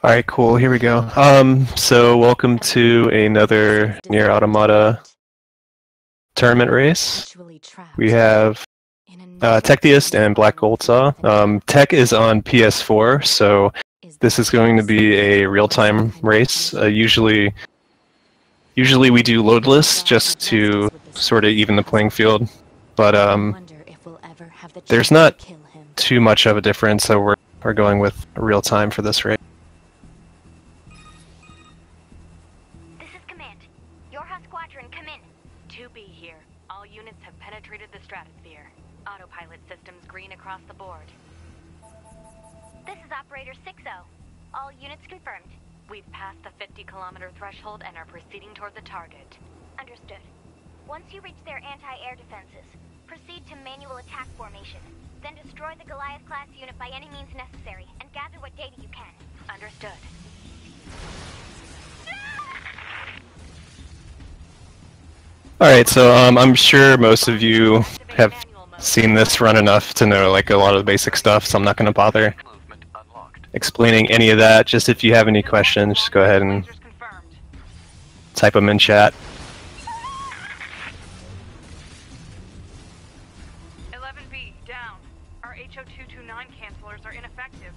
Alright, cool, here we go. So welcome to another NieR Automata tournament race. We have Tektheist and B1ackGoldSaw. Tech is on PS4, so this is going to be a real-time race. Usually we do loadless just to sort of even the playing field, but there's not too much of a difference, so we're going with real-time for this race. Penetrated the stratosphere. Autopilot systems green across the board. This is Operator 60. All units confirmed. We've passed the 50-kilometer threshold and are proceeding toward the target. Understood. Once you reach their anti-air defenses, proceed to manual attack formation. Then destroy the Goliath-class unit by any means necessary, and gather what data you can. Understood. Alright, so I'm sure most of you have seen this run enough to know like a lot of the basic stuff, so I'm not going to bother explaining any of that. Just if you have any questions, just go ahead and type them in chat. 11B, down. Our HO229 cancelers are ineffective.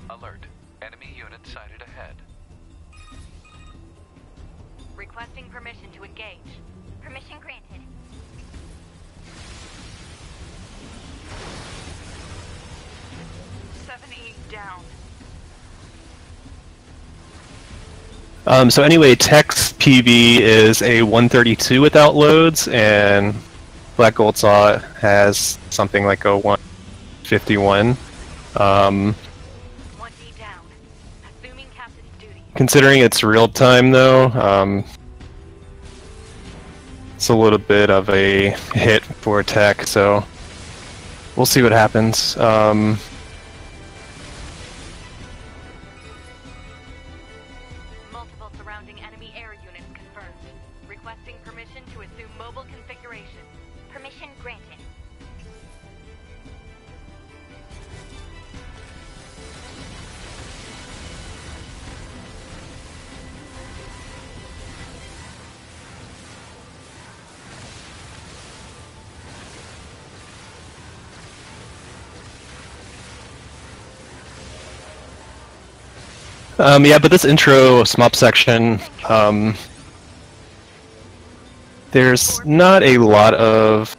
Alert. Enemy unit sighted ahead. Requesting permission to engage. Permission granted. down. So anyway, Tech's PV is a 132 without loads, and B1ackGoldSaw has something like a 151. 1D down. Assuming captain's duty. Considering it's real time though, it's a little bit of a hit for Tech, so we'll see what happens. Multiple surrounding enemy air units confirmed. Requesting permission to assume mobile configuration. Permission granted. Yeah, but this intro SMUP section, there's not a lot of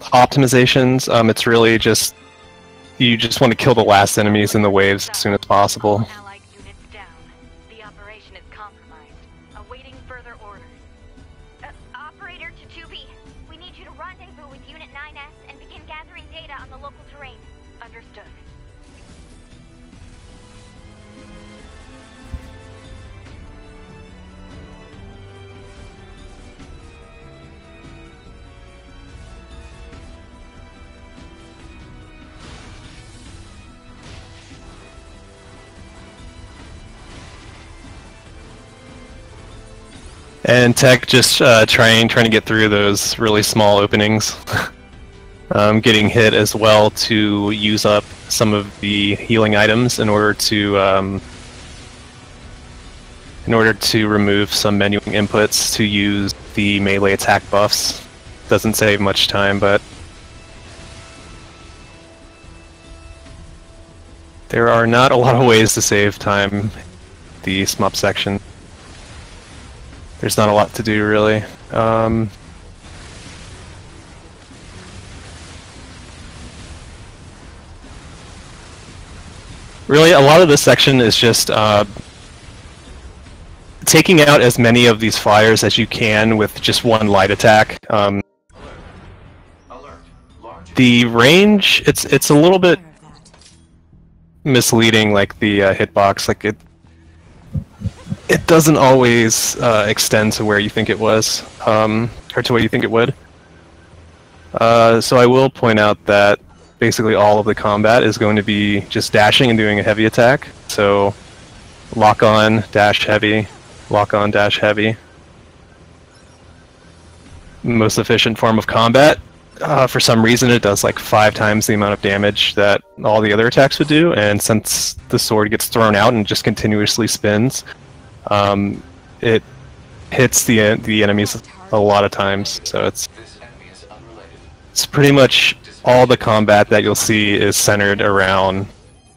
optimizations. It's really just, you just want to kill the last enemies in the waves as soon as possible. Allied units down. The operation is compromised. Awaiting further orders. Operator to 2B, we need you to rendezvous with Unit 9S and begin gathering data on the local terrain. Understood. And Tech just trying to get through those really small openings. Getting hit as well to use up some of the healing items in order to remove some menuing inputs to use the melee attack buffs. Doesn't save much time, but there are not a lot of ways to save time. The SMUP section. There's not a lot to do, really. Really, a lot of this section is just taking out as many of these flyers as you can with just one light attack. The range, it's a little bit misleading, like the hitbox. Like it doesn't always extend to where you think it was, or to what you think it would. So I will point out that basically all of the combat is going to be just dashing and doing a heavy attack. So lock on, dash heavy, lock on, dash heavy. most efficient form of combat. For some reason, it does like 5 times the amount of damage that all the other attacks would do, and since the sword gets thrown out and just continuously spins, it hits the enemies a lot of times. So it's pretty much all the combat that you'll see is centered around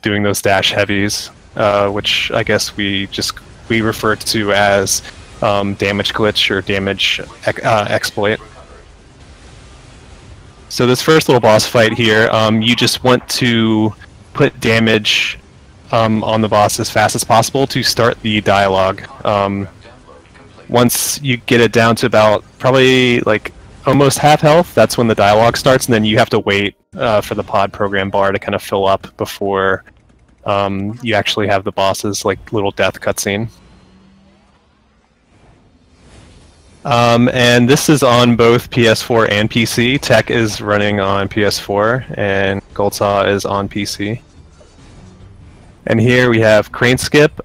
doing those dash heavies, which I guess we refer to as damage glitch or damage exploit. So this first little boss fight here, you just want to put damage on the boss as fast as possible to start the dialogue. Once you get it down to about probably like almost half health, that's when the dialogue starts, and then you have to wait for the pod program bar to kind of fill up before you actually have the boss's like little death cutscene. And this is on both PS4 and PC. Tech is running on PS4, and GoldSaw is on PC. And here we have crane skip.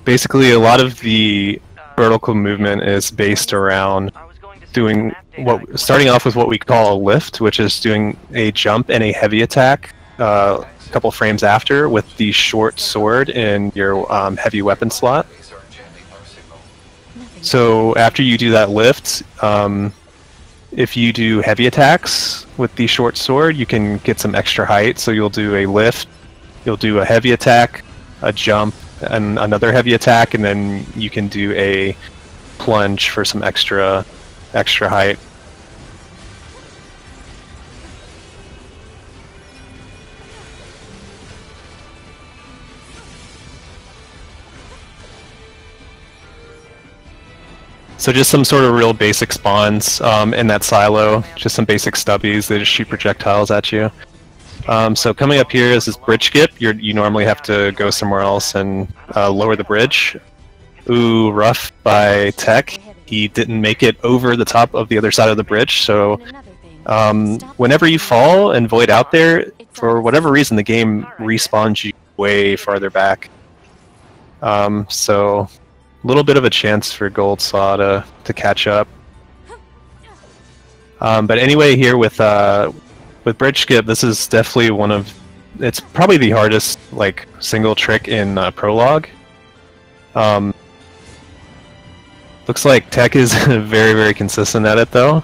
Basically, a lot of the vertical movement is based around doing starting off with what we call a lift, which is doing a jump and a heavy attack a couple frames after with the short sword in your heavy weapon slot. So after you do that lift, if you do heavy attacks with the short sword, you can get some extra height. So you'll do a lift, you'll do a heavy attack, a jump, and another heavy attack, and then you can do a plunge for some extra height. So just some sort of real basic spawns in that silo, just some basic stubbies. They just shoot projectiles at you. So coming up here is this bridge skip. You normally have to go somewhere else and lower the bridge. Ooh, rough by Tech. He didn't make it over the top of the other side of the bridge, so whenever you fall and void out there, for whatever reason, the game respawns you way farther back. So a little bit of a chance for GoldSaw to catch up. But anyway, here with bridge skip, this is definitely it's probably the hardest like single trick in Prologue. Looks like Tech is very, very consistent at it though.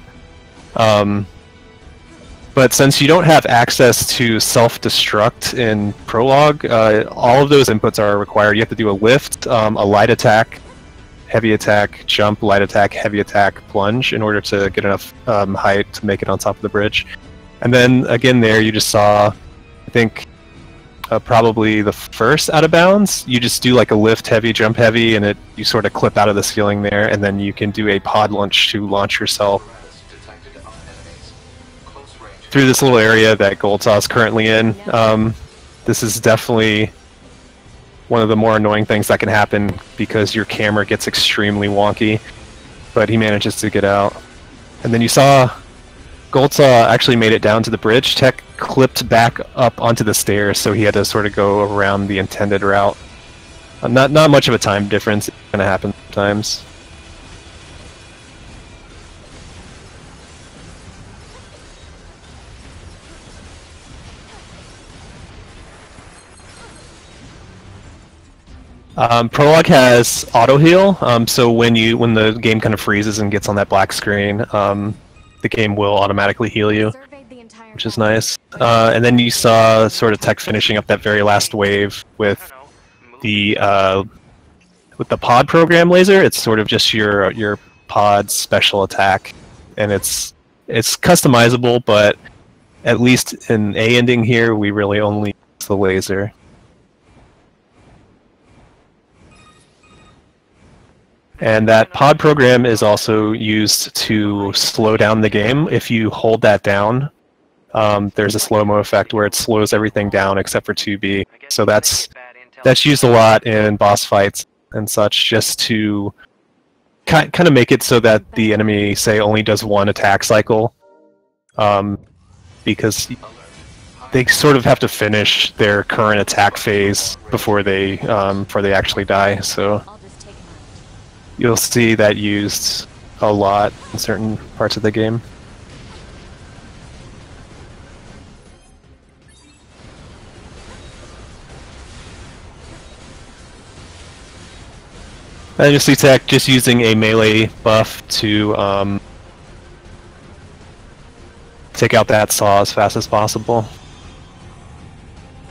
But since you don't have access to self-destruct in Prologue, all of those inputs are required. You have to do a lift, a light attack, heavy attack, jump, light attack, heavy attack, plunge in order to get enough height to make it on top of the bridge. And then again there you just saw, I think, probably the first out of bounds. You just do like a lift heavy, jump heavy, and you sort of clip out of the ceiling there, and then you can do a pod launch to launch yourself through this little area that GoldSaw is currently in. This is definitely one of the more annoying things that can happen because your camera gets extremely wonky, but he manages to get out. And then you saw GoldSaw actually made it down to the bridge. Tech clipped back up onto the stairs, so he had to sort of go around the intended route. Not much of a time difference. It's gonna happen sometimes. Prologue has auto heal, so when the game kind of freezes and gets on that black screen, the game will automatically heal you, which is nice. And then you saw sort of Tech finishing up that very last wave with the pod program laser. It's sort of just your pod's special attack, and it's customizable, but at least in A ending here, we really only use the laser. And that pod program is also used to slow down the game. If you hold that down, there's a slow-mo effect where it slows everything down except for 2B. So that's used a lot in boss fights and such, just to kind of make it so that the enemy, say, only does one attack cycle, because they sort of have to finish their current attack phase before they actually die. So you'll see that used a lot in certain parts of the game. And you see Tech just using a melee buff to take out that saw as fast as possible.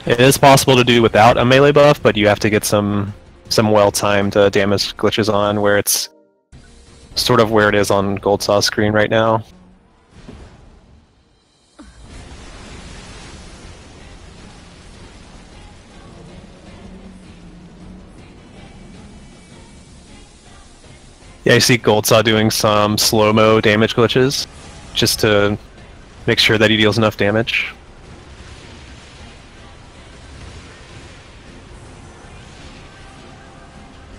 It is possible to do without a melee buff, but you have to get some well-timed damage glitches on where it's sort of where it is on GoldSaw's screen right now. Yeah, I see GoldSaw doing some slow-mo damage glitches, just to make sure that he deals enough damage.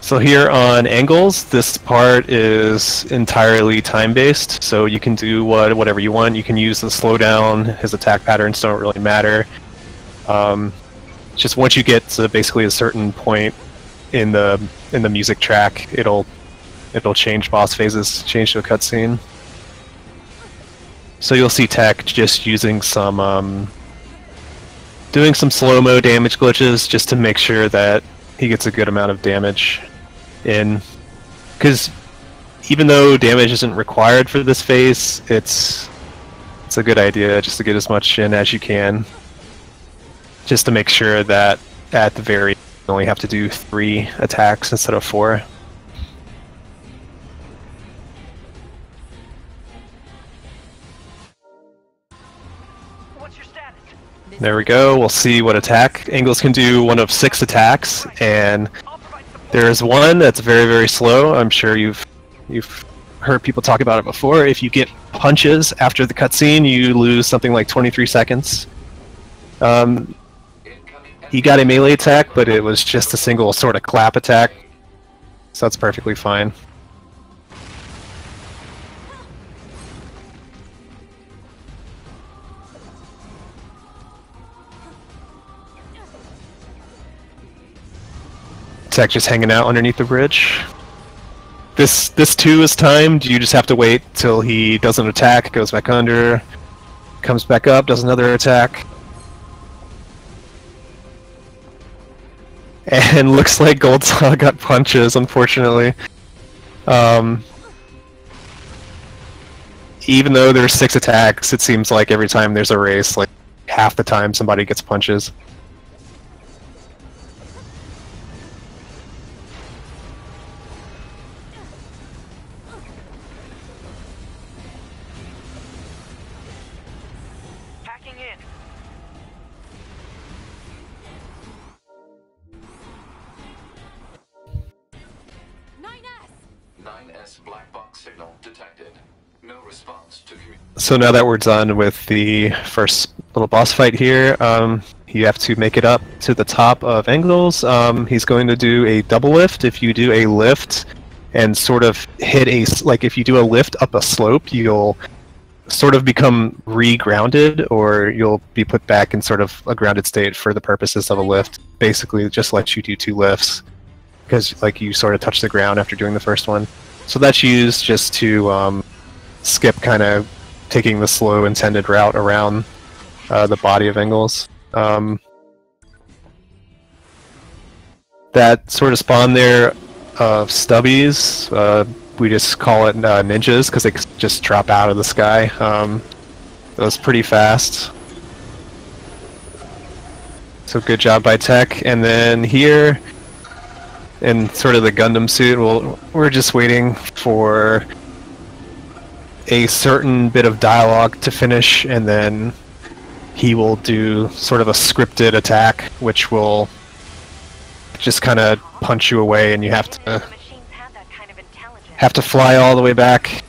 So here on angles, this part is entirely time-based, so you can do whatever you want. You can use the slowdown, his attack patterns don't really matter. Just once you get to basically a certain point in the music track, it'll change boss phases, change to a cutscene. So you'll see Tech just using some, doing some slow-mo damage glitches just to make sure that he gets a good amount of damage in. Because even though damage isn't required for this phase, it's a good idea just to get as much in as you can. Just to make sure that at the very end you only have to do 3 attacks instead of 4. There we go. We'll see what attack angles can do. One of 6 attacks, and there's one that's very, very slow. I'm sure you've heard people talk about it before. If you get punches after the cutscene, you lose something like 23 seconds. He got a melee attack, but it was just a single sort of clap attack, so that's perfectly fine. Tech just hanging out underneath the bridge. This too is timed. You just have to wait till he does an attack, goes back under, comes back up, does another attack. And looks like GoldSaw got punches, unfortunately. Even though there's 6 attacks, it seems like every time there's a race, like half the time somebody gets punches. Black box signal detected. No response to So now that we're done with the first little boss fight here, you have to make it up to the top of angles. He's going to do a double lift. If you do a lift and sort of hit if you do a lift up a slope, you'll sort of become re-grounded, or you'll be put back in sort of a grounded state for the purposes of a lift. Basically, it just lets you do 2 lifts, because like you sort of touch the ground after doing the first one. So that's used just to skip kind of taking the slow intended route around the body of angles. That sort of spawn there of stubbies, we just call it ninjas because they just drop out of the sky. That was pretty fast. So good job by Tech. And then here, in sort of the Gundam suit, we're just waiting for a certain bit of dialogue to finish, and then he will do sort of a scripted attack, which will just kind of punch you away, and you have to fly all the way back.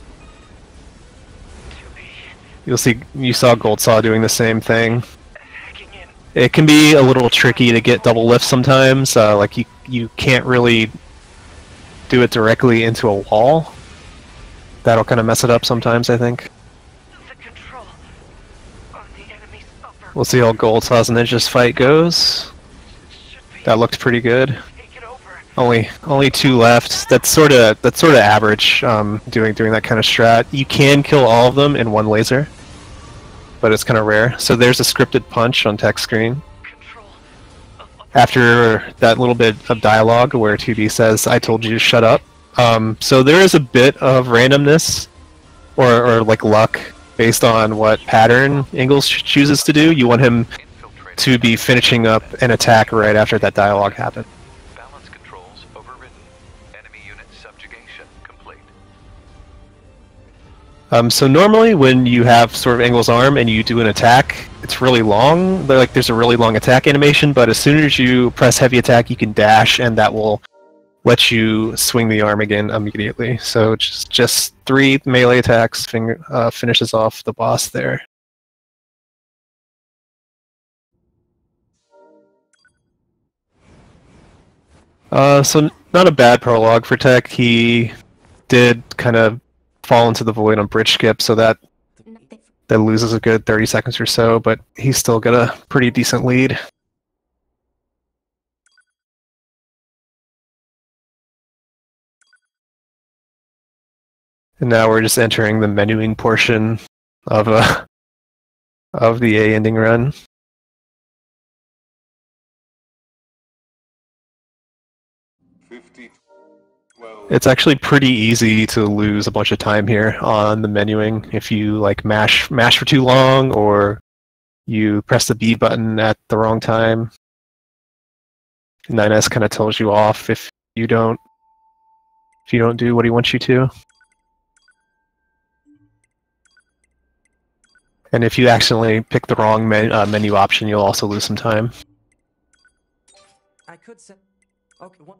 You saw GoldSaw doing the same thing. It can be a little tricky to get double lifts sometimes. Like you can't really do it directly into a wall. That'll kind of mess it up sometimes, I think. We'll see how GoldSaw's Ninja's fight goes. That looked pretty good. Only 2 left. That's sort of average. Doing that kind of strat. You can kill all of them in 1 laser, but it's kind of rare. So there's a scripted punch on text screen. After that little bit of dialogue where 2B says, "I told you to shut up." So there is a bit of randomness, or like luck, based on what pattern Ingalls chooses to do. You want him to be finishing up an attack right after that dialogue happened. Balance controls overridden. Enemy unit subjugation complete. So normally when you have sort of Ingalls' arm and you do an attack, it's really long. There's a really long attack animation, but as soon as you press heavy attack, you can dash, and that will let you swing the arm again immediately. So just 3 melee attacks finishes off the boss there. So not a bad prologue for Tech. He did kind of fall into the void on bridge skip, so that loses a good 30 seconds or so, but he's still got a pretty decent lead. And now we're just entering the menuing portion of the A ending run. It's actually pretty easy to lose a bunch of time here on the menuing if you like mash for too long, or you press the B button at the wrong time. 9S kind of tells you off if you don't do what he wants you to. And if you accidentally pick the wrong menu option, you'll also lose some time. I could send. Okay, what?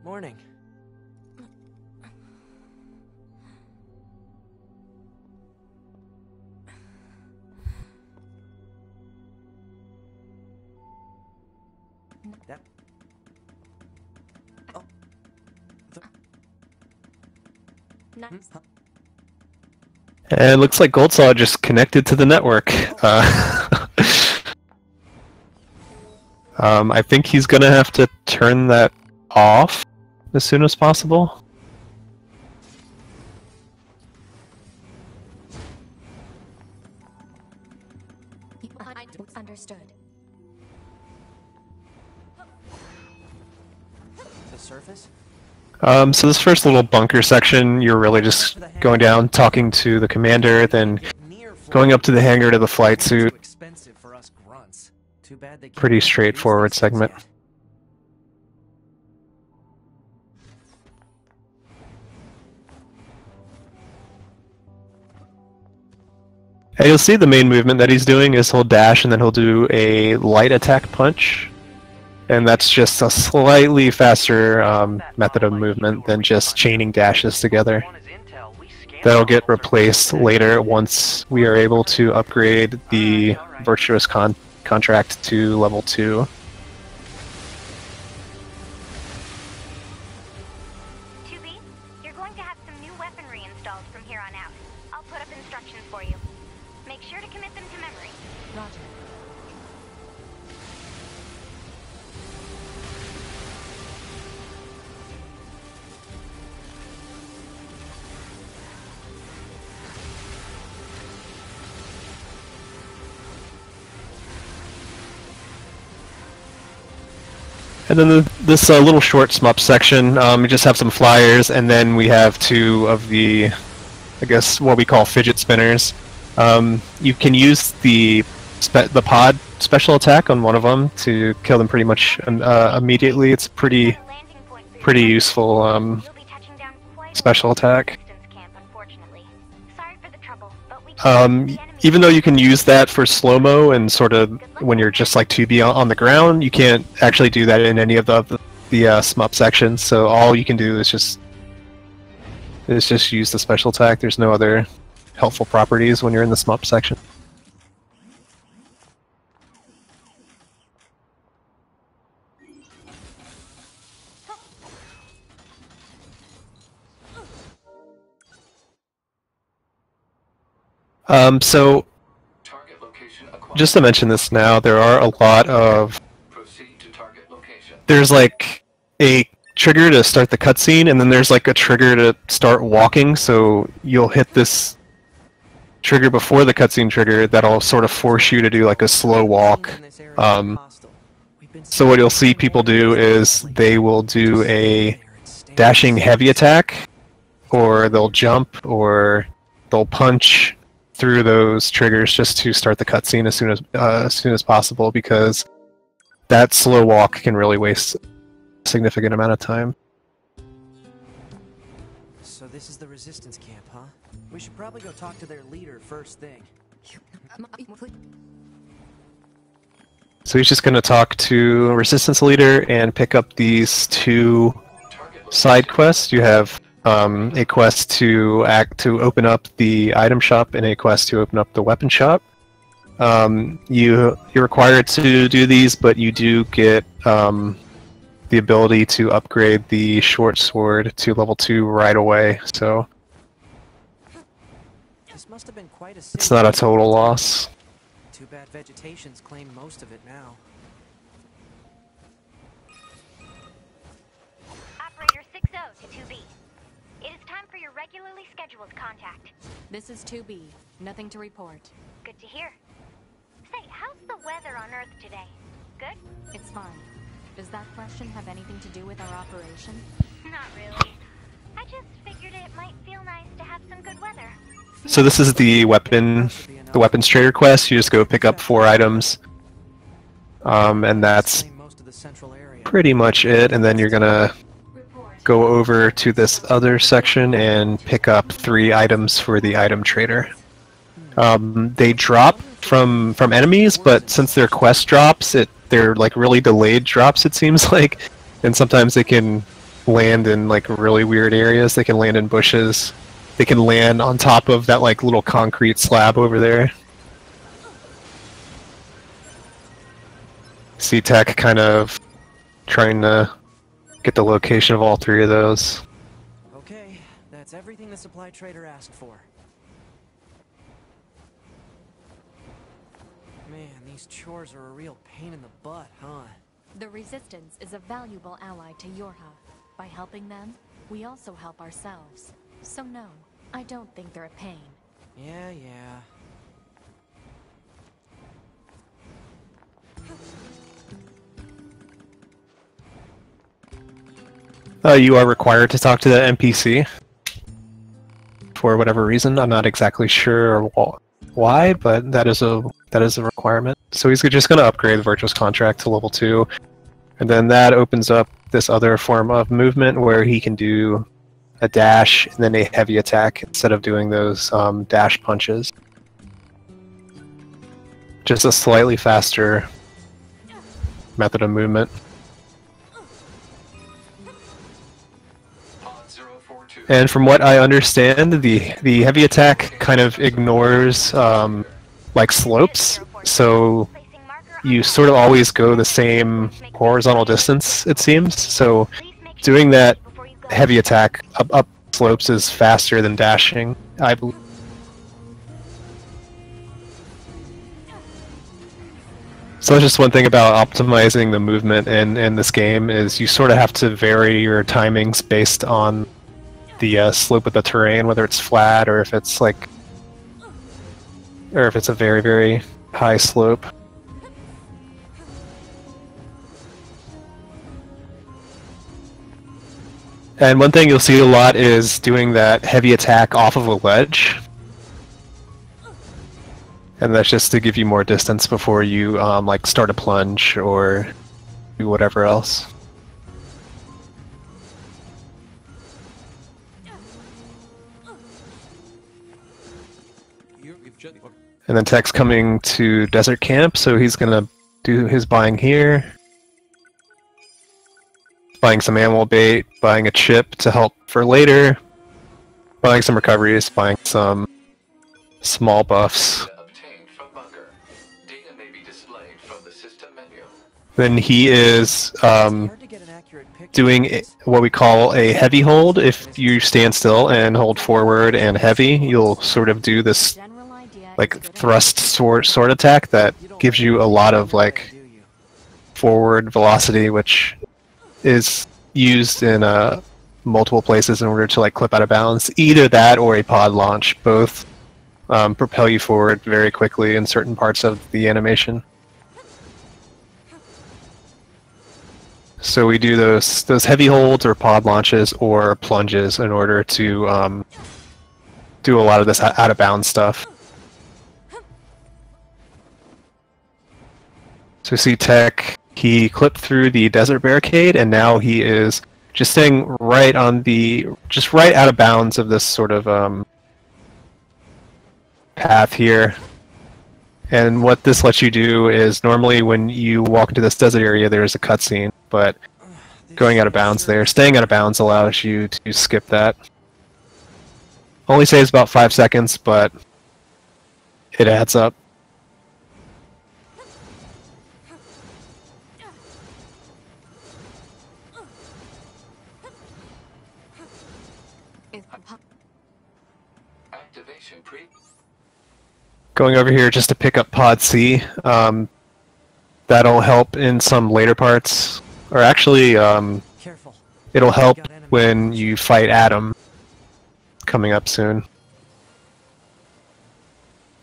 Morning. That. Oh. Nice. Huh? And it looks like GoldSaw just connected to the network. I think he's gonna have to turn that off as soon as possible. Understood. The surface? So this first little bunker section, you're really just going down, talking to the commander, then going up to the hangar to the flight suit. Expensive for us grunts. Too bad they can't Pretty produce straightforward these things segment. yet. And you'll see the main movement that he's doing is he'll dash and then he'll do a light attack punch. And that's just a slightly faster method of movement than just chaining dashes together. That'll get replaced later once we are able to upgrade the Virtuous contract to level 2. You're going to have some new weaponry installed from here on out. I'll put up instructions for you. Make sure to commit them to memory. Roger. And then this little short SMUP section, we just have some flyers, and then we have 2 of the, I guess, what we call fidget spinners. You can use the pod special attack on one of them to kill them pretty much immediately. It's pretty useful You'll be touching down quite special attack. resistance camp, unfortunately. Sorry for the trouble, but we Even though you can use that for slow-mo and sort of when you're just like 2B on the ground, you can't actually do that in any of the SMUP sections. So all you can do is just use the special attack. There's no other helpful properties when you're in the SMUP section. So Target location acquired. just to mention this now, there are a lot of... Proceed to target location. There's like a trigger to start the cutscene, and then there's like a trigger to start walking, so you'll hit this trigger before the cutscene trigger that'll sort of force you to do like a slow walk. So what you'll see people do is they will do a dashing heavy attack, or they'll jump, or they'll punch through those triggers just to start the cutscene as soon as possible, because that slow walk can really waste a significant amount of time. So this is the resistance camp, huh? We should probably go talk to their leader first thing. So he's just going to talk to a resistance leader and pick up these two side quests. You have a quest to open up the item shop and a quest to open up the weapon shop. You're required to do these, but you do get the ability to upgrade the short sword to level 2 right away. So This must have been quite a it's not a total loss. Too bad vegetation's claimed most of it now. Operator 60 to 2B. It is time for your regularly scheduled contact. This is 2B. Nothing to report. Good to hear. Say, how's the weather on Earth today? Good? It's fine. Does that question have anything to do with our operation? Not really. I just figured it might feel nice to have some good weather. So this is the weapons trader quest. You just go pick up 4 items, and that's Most of the central area. pretty much it. And then you're gonna go over to this other section and pick up 3 items for the item trader. They drop from enemies, but since they're quest drops, they're like really delayed drops, it seems like, and sometimes they can land in like really weird areas. They can land in bushes. They can land on top of that like little concrete slab over there. See Tech kind of trying to get the location of all 3 of those. Okay, that's everything the supply trader asked for. Man, these chores are a real pain in the butt, huh? The Resistance is a valuable ally to Yorha. By helping them, we also help ourselves. So no, I don't think they're a pain. Yeah. You are required to talk to the NPC for whatever reason. I'm not exactly sure why, but that is a requirement. So he's just going to upgrade the Virtuous Contract to level 2, and then that opens up this other form of movement where he can do a dash and then a heavy attack instead of doing those dash punches. Just a slightly faster method of movement. And from what I understand, the heavy attack kind of ignores like slopes, so you sort of always go the same horizontal distance, it seems. So doing that heavy attack up slopes is faster than dashing, I believe. So that's just one thing about optimizing the movement in this game, is you sort of have to vary your timings based on the slope of the terrain, whether it's flat or if it's like, or if it's a very, very high slope. And one thing you'll see a lot is doing that heavy attack off of a ledge. And that's just to give you more distance before you like start a plunge or do whatever else. And then Tech's coming to Desert Camp, so he's gonna do his buying here. Buying some animal bait, buying a chip to help for later, buying some recoveries, buying some small buffs. Obtained from bunker. Data may be displayed from the system menu. Then he is Hard to get an accurate picture. doing what we call a heavy hold. If you stand still and hold forward and heavy, you'll sort of do this General idea like thrust sword attack that gives you a lot of like forward velocity, which is used in multiple places in order to like clip out of bounds. Either that or a pod launch, both propel you forward very quickly in certain parts of the animation. So we do those heavy holds or pod launches or plunges in order to do a lot of this out of bounds stuff. So we see Tech, he clipped through the desert barricade, and now he is just staying right on just right out of bounds of this sort of path here. And what this lets you do is normally when you walk into this desert area, there's a cutscene, but going out of bounds there, staying out of bounds allows you to skip that. Only saves about 5 seconds, but it adds up. Activation pre. Going over here just to pick up Pod C. That'll help in some later parts. Or actually, it'll help when you fight Adam. Coming up soon.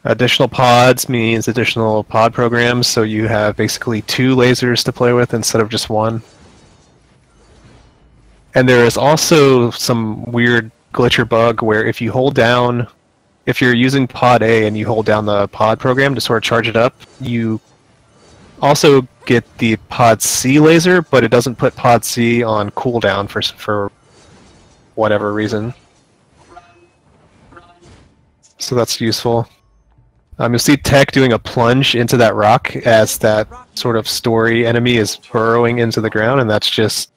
Additional pods means additional pod programs, so you have basically 2 lasers to play with instead of just 1. And there is also some weird glitch or bug where if you hold down, if you're using Pod A and you hold down the pod program to sort of charge it up, you also get the Pod C laser, but it doesn't put Pod C on cooldown for whatever reason. So that's useful. You'll see Tech doing a plunge into that rock as that sort of story enemy is burrowing into the ground, and that's just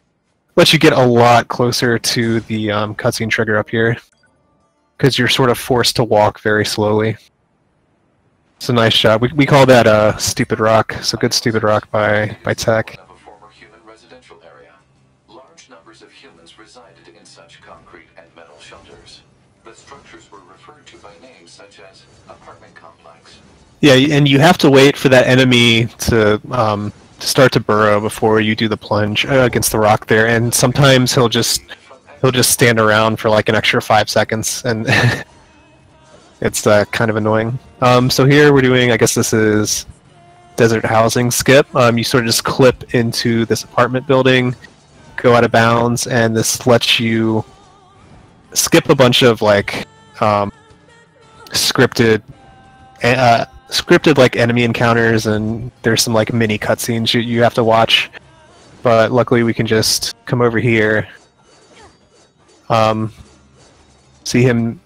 lets you get a lot closer to the cutscene trigger up here, because you're sort of forced to walk very slowly. It's a nice job. We call that stupid rock. So good stupid rock by Tech. Of a former human residential area. Large numbers of humans resided in such concrete and metal shelters. The structures were referred to by names such as apartment complex. Yeah, and you have to wait for that enemy to start to burrow before you do the plunge against the rock there, and sometimes he'll just stand around for like an extra 5 seconds, and it's kind of annoying. So here we're doing, I guess this is desert housing skip. You sort of just clip into this apartment building, go out of bounds, and this lets you skip a bunch of like scripted like enemy encounters, and there's some like mini cutscenes you have to watch. But luckily we can just come over here. See him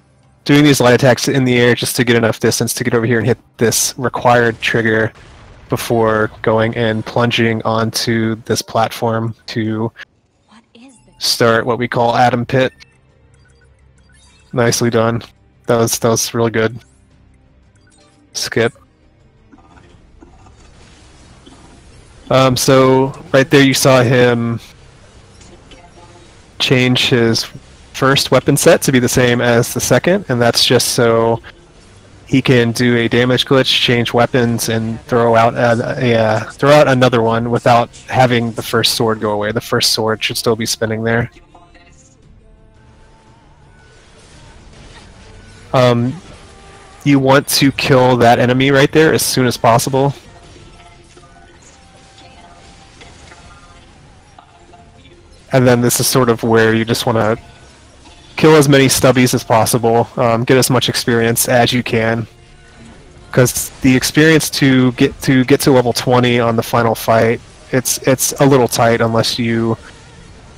doing these light attacks in the air just to get enough distance to get over here and hit this required trigger before going and plunging onto this platform to start what we call Atom Pit. Nicely done. That was really good. Skip. So right there you saw him change his first weapon set to be the same as the second, and that's just so he can do a damage glitch, change weapons, and throw out another one without having the first sword go away. The first sword should still be spinning there. You want to kill that enemy right there as soon as possible. And then this is sort of where you just want to kill as many stubbies as possible, get as much experience as you can, because the experience to get to level 20 on the final fight, it's a little tight unless you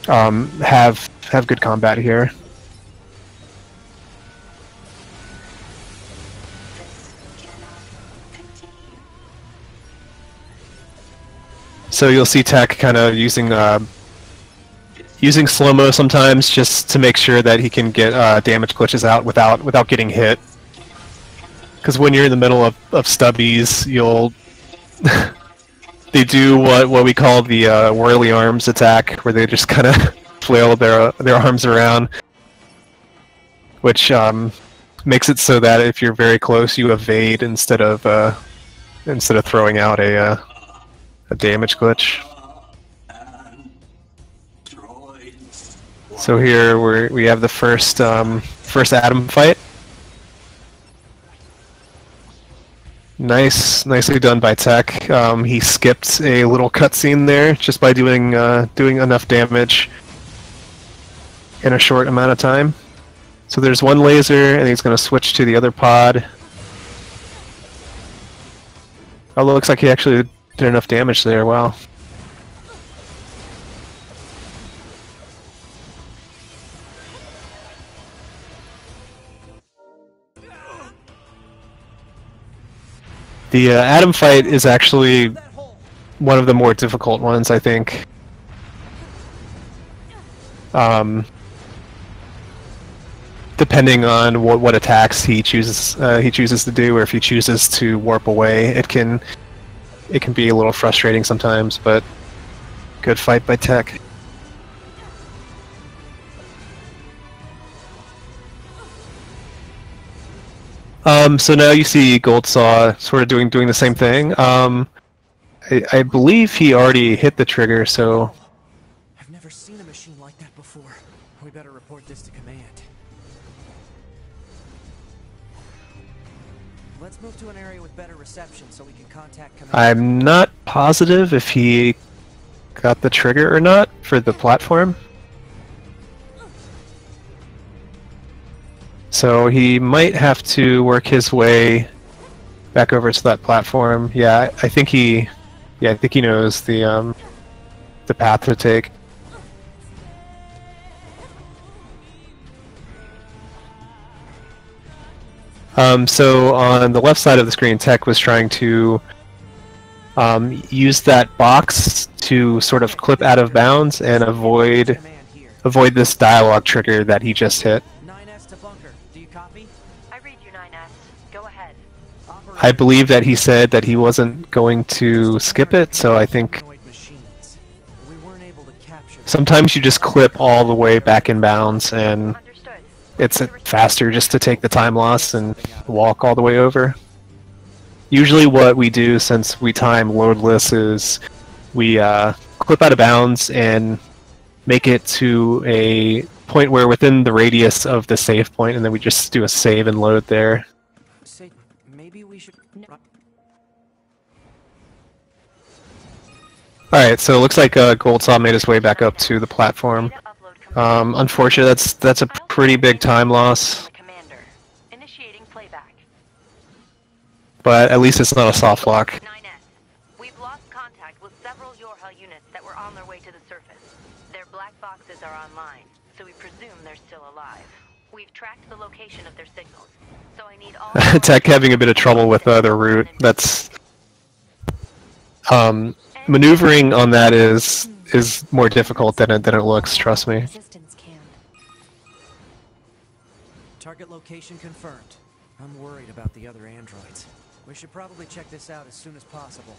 have good combat here. So you'll see Tech kind of using slow-mo sometimes just to make sure that he can get damage glitches out without getting hit. Because when you're in the middle of stubbies, they do what we call the whirly arms attack, where they just kind of flail their arms around, which makes it so that if you're very close, you evade instead of throwing out a damage glitch. So here we have the first Atom fight. Nicely done by Tech. He skipped a little cutscene there just by doing enough damage in a short amount of time. So there's one laser, and he's going to switch to the other pod. Oh, looks like he actually did enough damage there. Wow. The Atom fight is actually one of the more difficult ones, I think. Depending on what attacks he chooses to do, or if he chooses to warp away, it can be a little frustrating sometimes. But good fight by Tech. So now you see GoldSaw sort of doing the same thing. I believe he already hit the trigger, so... I've never seen a machine like that before. We better report this to command. Let's move to an area with better reception so we can contact command. I'm not positive if he got the trigger or not for the platform. So he might have to work his way back over to that platform. Yeah, I think he knows the path to take. So on the left side of the screen, Tech was trying to use that box to sort of clip out of bounds and avoid this dialogue trigger that he just hit. I believe that he said that he wasn't going to skip it, so I think sometimes you just clip all the way back in bounds, and it's faster just to take the time loss and walk all the way over. Usually what we do, since we time loadless, is we clip out of bounds and make it to a point where within the radius of the save point, and then we just do a save and load there. Maybe we should... Alright, so it looks like GoldSaw made his way back up to the platform. Unfortunately, that's a pretty big time loss. But at least it's not a soft lock. 9S. We've lost contact with several Yorha units that were on their way to the surface. Their black boxes are online, so we presume they're still alive. We've tracked the location of their signals, so I need all... Tech having a bit of trouble with the route. That's... maneuvering on that is more difficult than it looks, trust me. Target location confirmed. I'm worried about the other androids. We should probably check this out as soon as possible.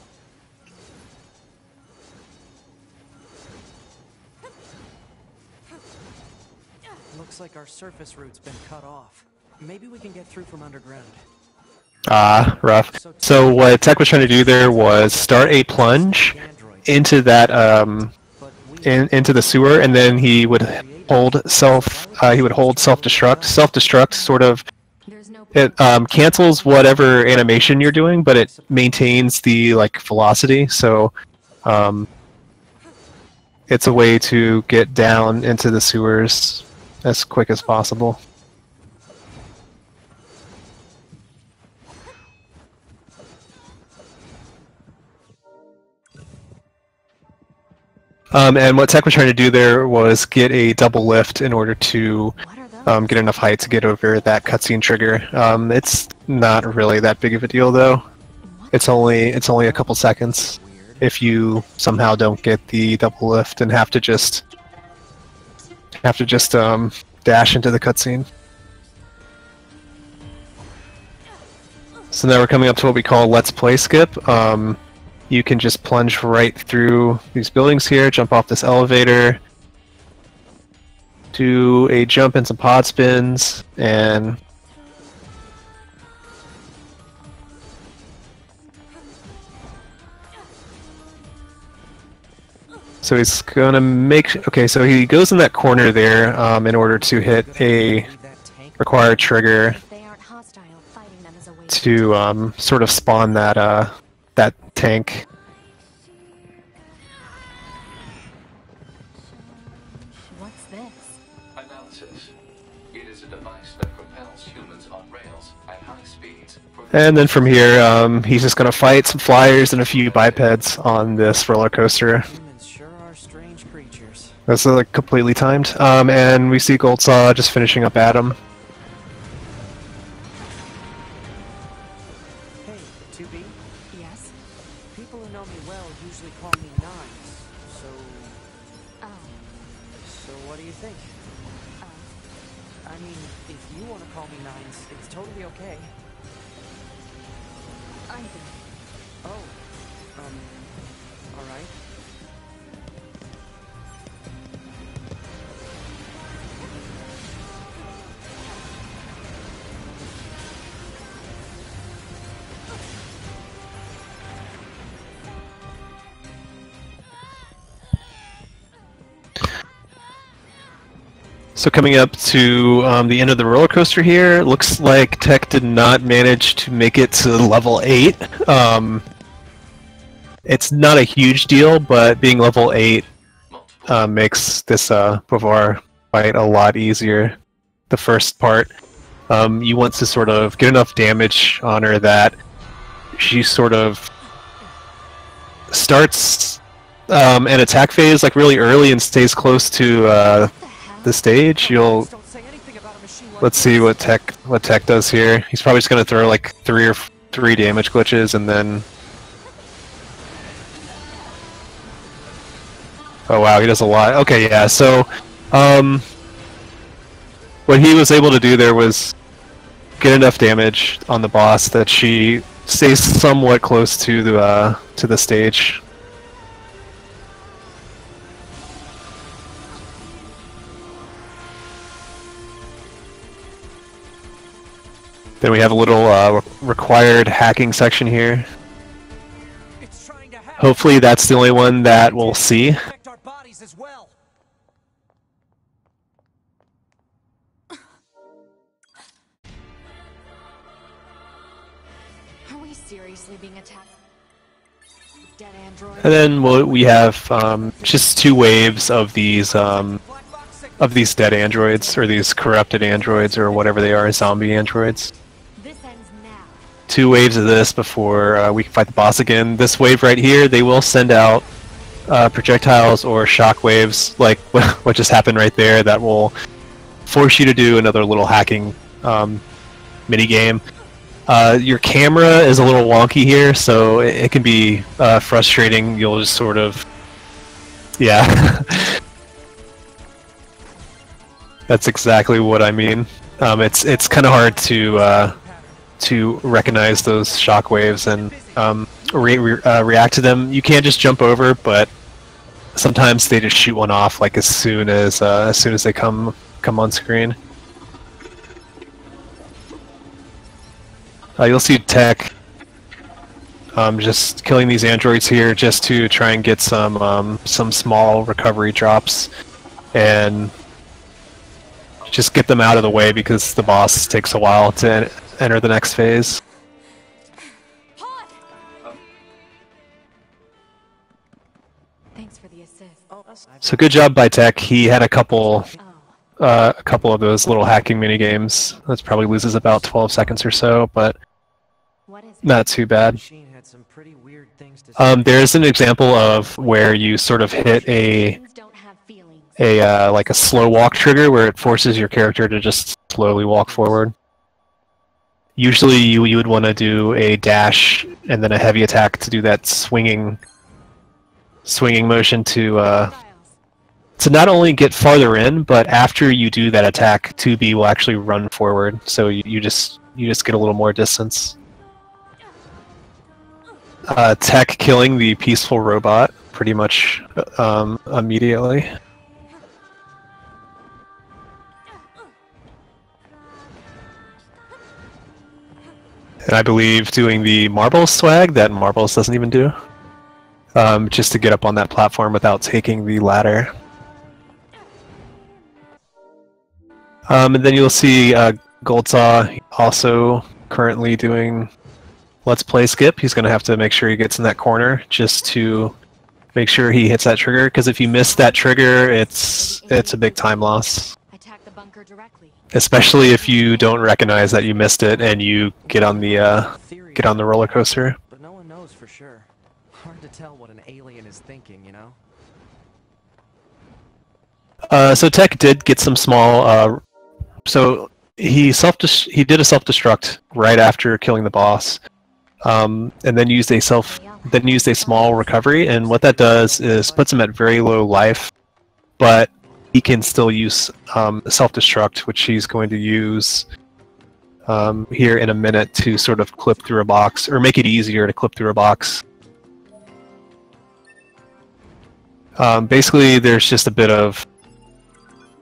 Looks like our surface route's been cut off. Maybe we can get through from underground. Ah, rough. So what Tech was trying to do there was start a plunge into that into the sewer, and then he would hold self-destruct. Self-destruct sort of it cancels whatever animation you're doing, but it maintains the velocity. So it's a way to get down into the sewers as quick as possible. And what Tech was trying to do there was get a double lift in order to get enough height to get over that cutscene trigger. It's not really that big of a deal, though. It's only a couple seconds if you somehow don't get the double lift and have to just dash into the cutscene. So now we're coming up to what we call Let's Play Skip. You can just plunge right through these buildings here, jump off this elevator, do a jump and some pod spins, and So he's gonna make. Okay, so he goes in that corner there in order to hit a required trigger If they aren't hostile, fighting them is a waste. to sort of spawn that that tank. What's this? Analysis. It is a device that propels humans on rails at high speeds. And then from here, he's just gonna fight some flyers and a few bipeds on this roller coaster. Humans sure are strange creatures. That's like completely timed. And we see GoldSaw just finishing up Adam. Hey, 2B? Yes? People who know me well usually call me Nines. So... Oh. So what do you think? I mean, if you want to call me Nines, it's totally okay. Either. Oh. Alright. So coming up to the end of the roller coaster here, looks like Tech did not manage to make it to level 8. It's not a huge deal, but being level 8 makes this Bavar fight a lot easier. The first part, you want to sort of get enough damage on her that she sort of starts an attack phase like really early and stays close to the stage. You'll Don't say anything about a machine like let's see what Tech does here. He's probably just gonna throw like three damage glitches and then. Oh wow, he does a lot. Okay, yeah. So, what he was able to do there was get enough damage on the boss that she stays somewhat close to the stage. Then we have a little required hacking section here. It's trying to hack Hopefully that's the only one that we'll see. affect our bodies as well. Are we seriously being attacked? Dead android? And then we have just 2 waves of these dead androids, or these corrupted androids, or whatever they are, zombie androids. This ends now. 2 waves of this before we can fight the boss again. This wave right here, they will send out projectiles or shock waves, like what just happened right there, that will force you to do another little hacking mini game. Your camera is a little wonky here, so it can be frustrating. You'll just sort of, yeah. That's exactly what I mean. It's kind of hard to recognize those shock waves and react to them. You can't just jump over, but sometimes they just shoot one off like as soon as they come on screen. You'll see Tech just killing these androids here just to try and get some small recovery drops and just get them out of the way because the boss takes a while to enter the next phase. Thanks for the assist. So good job by Tech. He had a couple Oh. of those little hacking mini games. That probably loses about 12 seconds or so, but What is it? not too bad. Machine had some pretty weird things to say. There's an example of where you sort of hit Things don't have feelings. like a slow walk trigger where it forces your character to just slowly walk forward. Usually you would want to do a dash and then a heavy attack to do that swinging motion to not only get farther in, but after you do that attack, 2B will actually run forward, so you just get a little more distance. Tech killing the peaceful robot pretty much immediately. And I believe doing the Marbles swag that Marbles doesn't even do. just to get up on that platform without taking the ladder. And then you'll see GoldSaw also currently doing Let's Play Skip. He's going to have to make sure he gets in that corner just to make sure he hits that trigger, because if you miss that trigger, it's a big time loss. Attack the bunker directly. Especially if you don't recognize that you missed it and you get on the roller coaster. But no one knows for sure. Hard to tell what an alien is thinking, you know? So Tech did get some small. So he did a self-destruct right after killing the boss, and then used a small recovery. And what that does is puts him at very low life, but he can still use self-destruct, which he's going to use here in a minute to sort of clip through a box, or make it easier to clip through a box. Basically, there's just a bit of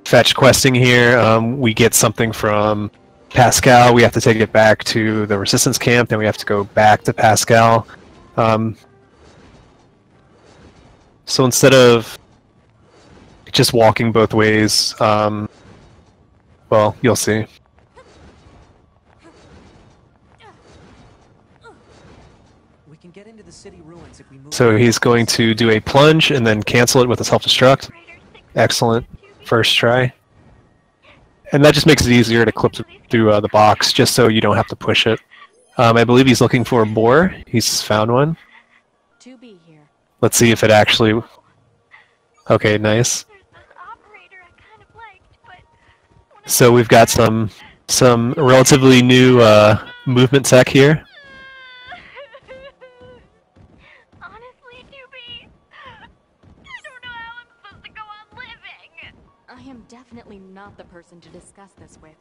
fetch questing here. We get something from Pascal, we have to take it back to the resistance camp, then we have to go back to Pascal. So instead of just walking both ways, well, you'll see. We can get into the city ruins if we move. So he's going to do a plunge and then cancel it with a self-destruct. Excellent. First try. And that just makes it easier to clip through the box, just so you don't have to push it. I believe he's looking for a boar. He's found one. 2B here. Let's see if it actually... Okay, nice. So we've got some relatively new movement tech here. Honestly, 2B, I don't know how I'm supposed to go on living. I am definitely not the person to discuss this with.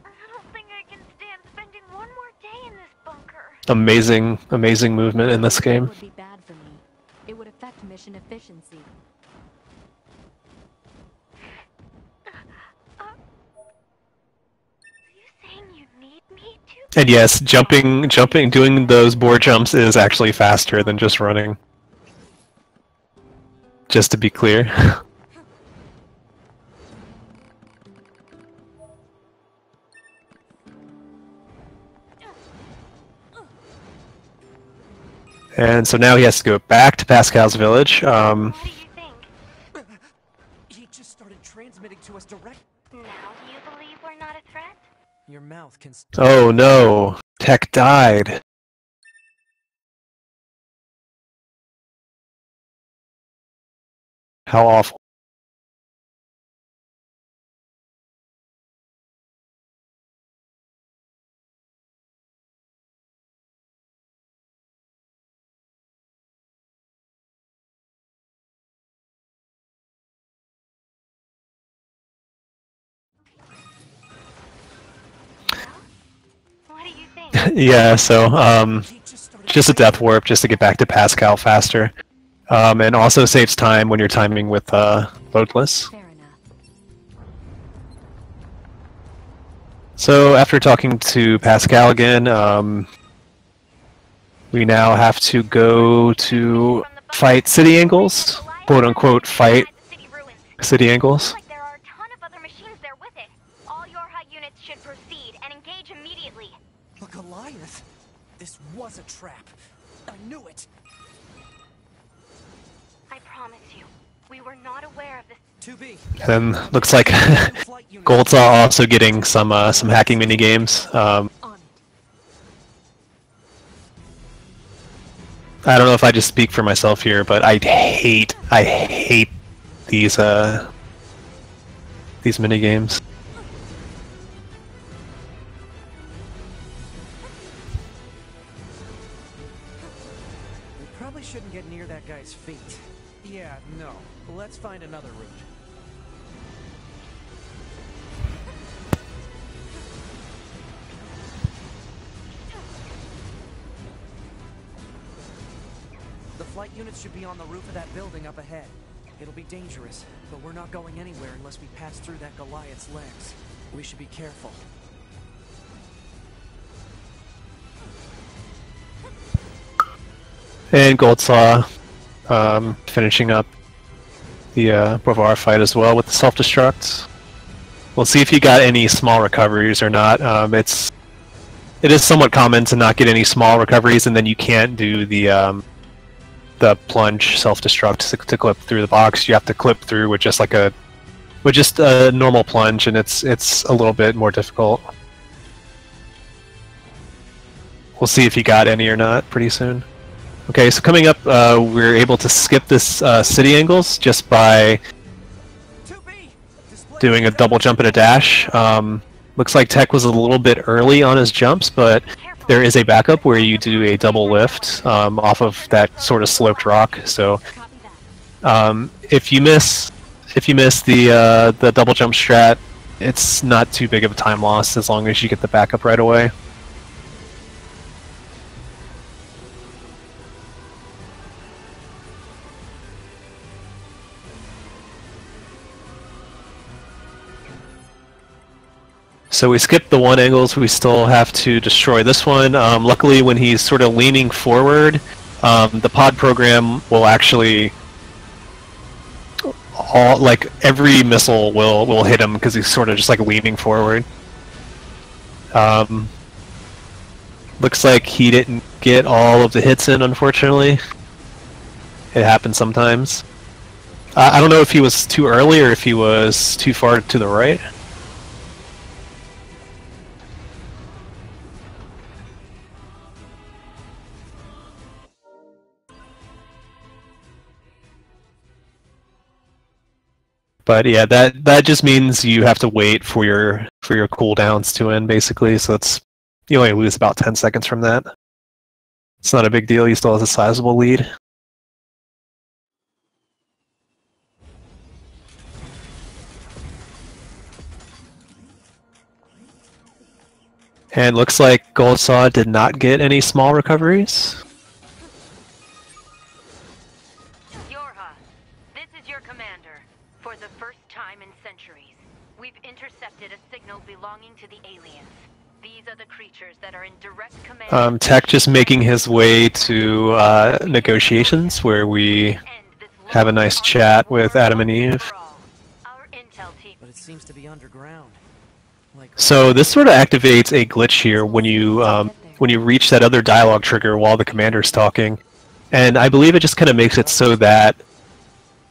I don't think I can stand spending one more day in this bunker. Amazing movement in this game. It would be bad for me. It would affect mission efficiency. Are you saying you need me to? And yes, jumping, doing those board jumps is actually faster than just running. Just to be clear. And so now he has to go back to Pascal's village. What do you think? He just started transmitting to us direct. Now do you believe we're not a threat? Your mouth can. Oh no, Tech died. How awful. What do you think? Yeah, so just a death warp just to get back to Pascal faster. And also saves time when you're timing with loadless. Fair enough. So after talking to Pascal again, we now have to go to fight City Angles, quote unquote fight City Angles. Like there are a ton of other machines there with it. All Yorha units should proceed and engage immediately. The Goliath. This was a trap. I knew it. I promise you, we were not aware of this. 2B. And then looks like GoldSaw also getting some hacking mini games. On it. I don't know if I just speak for myself here, but I hate these mini games. We probably shouldn't get near that guy's feet. Yeah, no. Let's find another route. The flight units should be on the roof of that building up ahead. It'll be dangerous, but we're not going anywhere unless we pass through that Goliath's legs. We should be careful. And GoldSaw finishing up the Brevard fight as well with the self-destruct. We'll see if he got any small recoveries or not. It is somewhat common to not get any small recoveries, and then you can't do the plunge self-destruct to clip through the box. You have to clip through with just a normal plunge, and it's a little bit more difficult. We'll see if he got any or not pretty soon. Okay, so coming up, we're able to skip this city angles just by doing a double jump and a dash. Looks like Tech was a little bit early on his jumps, but there is a backup where you do a double lift off of that sort of sloped rock. So if you miss the double jump strat, it's not too big of a time loss as long as you get the backup right away. So we skipped the one angles, we still have to destroy this one. Luckily, when he's sort of leaning forward, the pod program will actually every missile will hit him because he's sort of just like leaning forward. Looks like he didn't get all of the hits in, unfortunately. It happens sometimes. I don't know if he was too early or if he was too far to the right. But yeah, that just means you have to wait for your cooldowns to end, basically. So you only lose about 10 seconds from that. It's not a big deal. He still has a sizable lead. And looks like GoldSaw did not get any small recoveries. To the aliens. These are the creatures that are in direct command. Tech just making his way to negotiations, where we have a nice chat with Adam and Eve. But it seems to be underground. So this sort of activates a glitch here when you reach that other dialogue trigger while the commander's talking, and I believe it just kind of makes it so that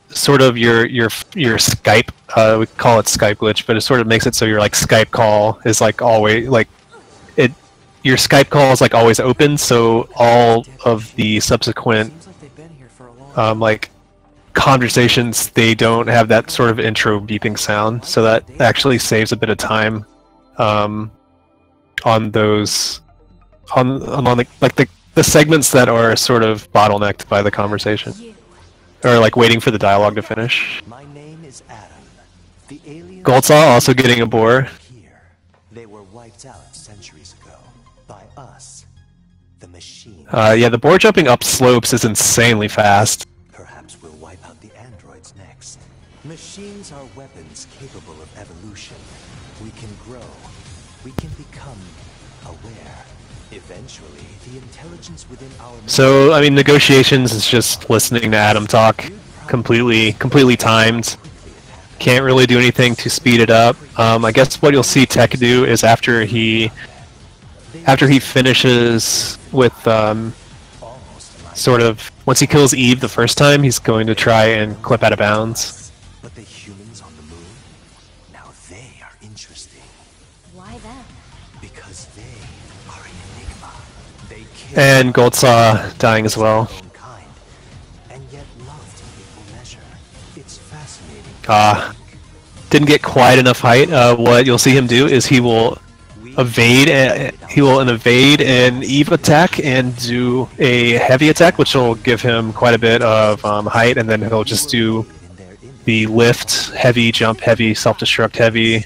sort of your Skype, we call it Skype glitch, but it sort of makes it so your Skype call is always your Skype call is always open, so all of the subsequent conversations, they don't have that sort of intro beeping sound, so that actually saves a bit of time on those the segments that are sort of bottlenecked by the conversation. Or waiting for the dialogue to finish. My name is Adam. The aliens GoldSaw also getting a boar. Here. They were wiped out centuries ago by us, the machine. Yeah, the boar jumping up slopes is insanely fast. Perhaps we'll wipe out the androids next. Machines are weapons capable of evolution. We can grow. We can become aware. Eventually, the intelligence within our... So, I mean, negotiations is just listening to Adam talk, completely timed. Can't really do anything to speed it up. I guess what you'll see Tech do is after he finishes with sort of once he kills Eve the first time, he's going to try and clip out of bounds. But the humans on the moon, now they are interesting. Why them? Because they are an enigma. They kill And GoldSaw dying as well. their own kind, and yet loved in equal measure. It's fascinating. Didn't get quite enough height. What you'll see him do is he will evade an Eve attack and do a heavy attack, which will give him quite a bit of height, and then he'll just do the lift, heavy, jump, heavy, self-destruct, heavy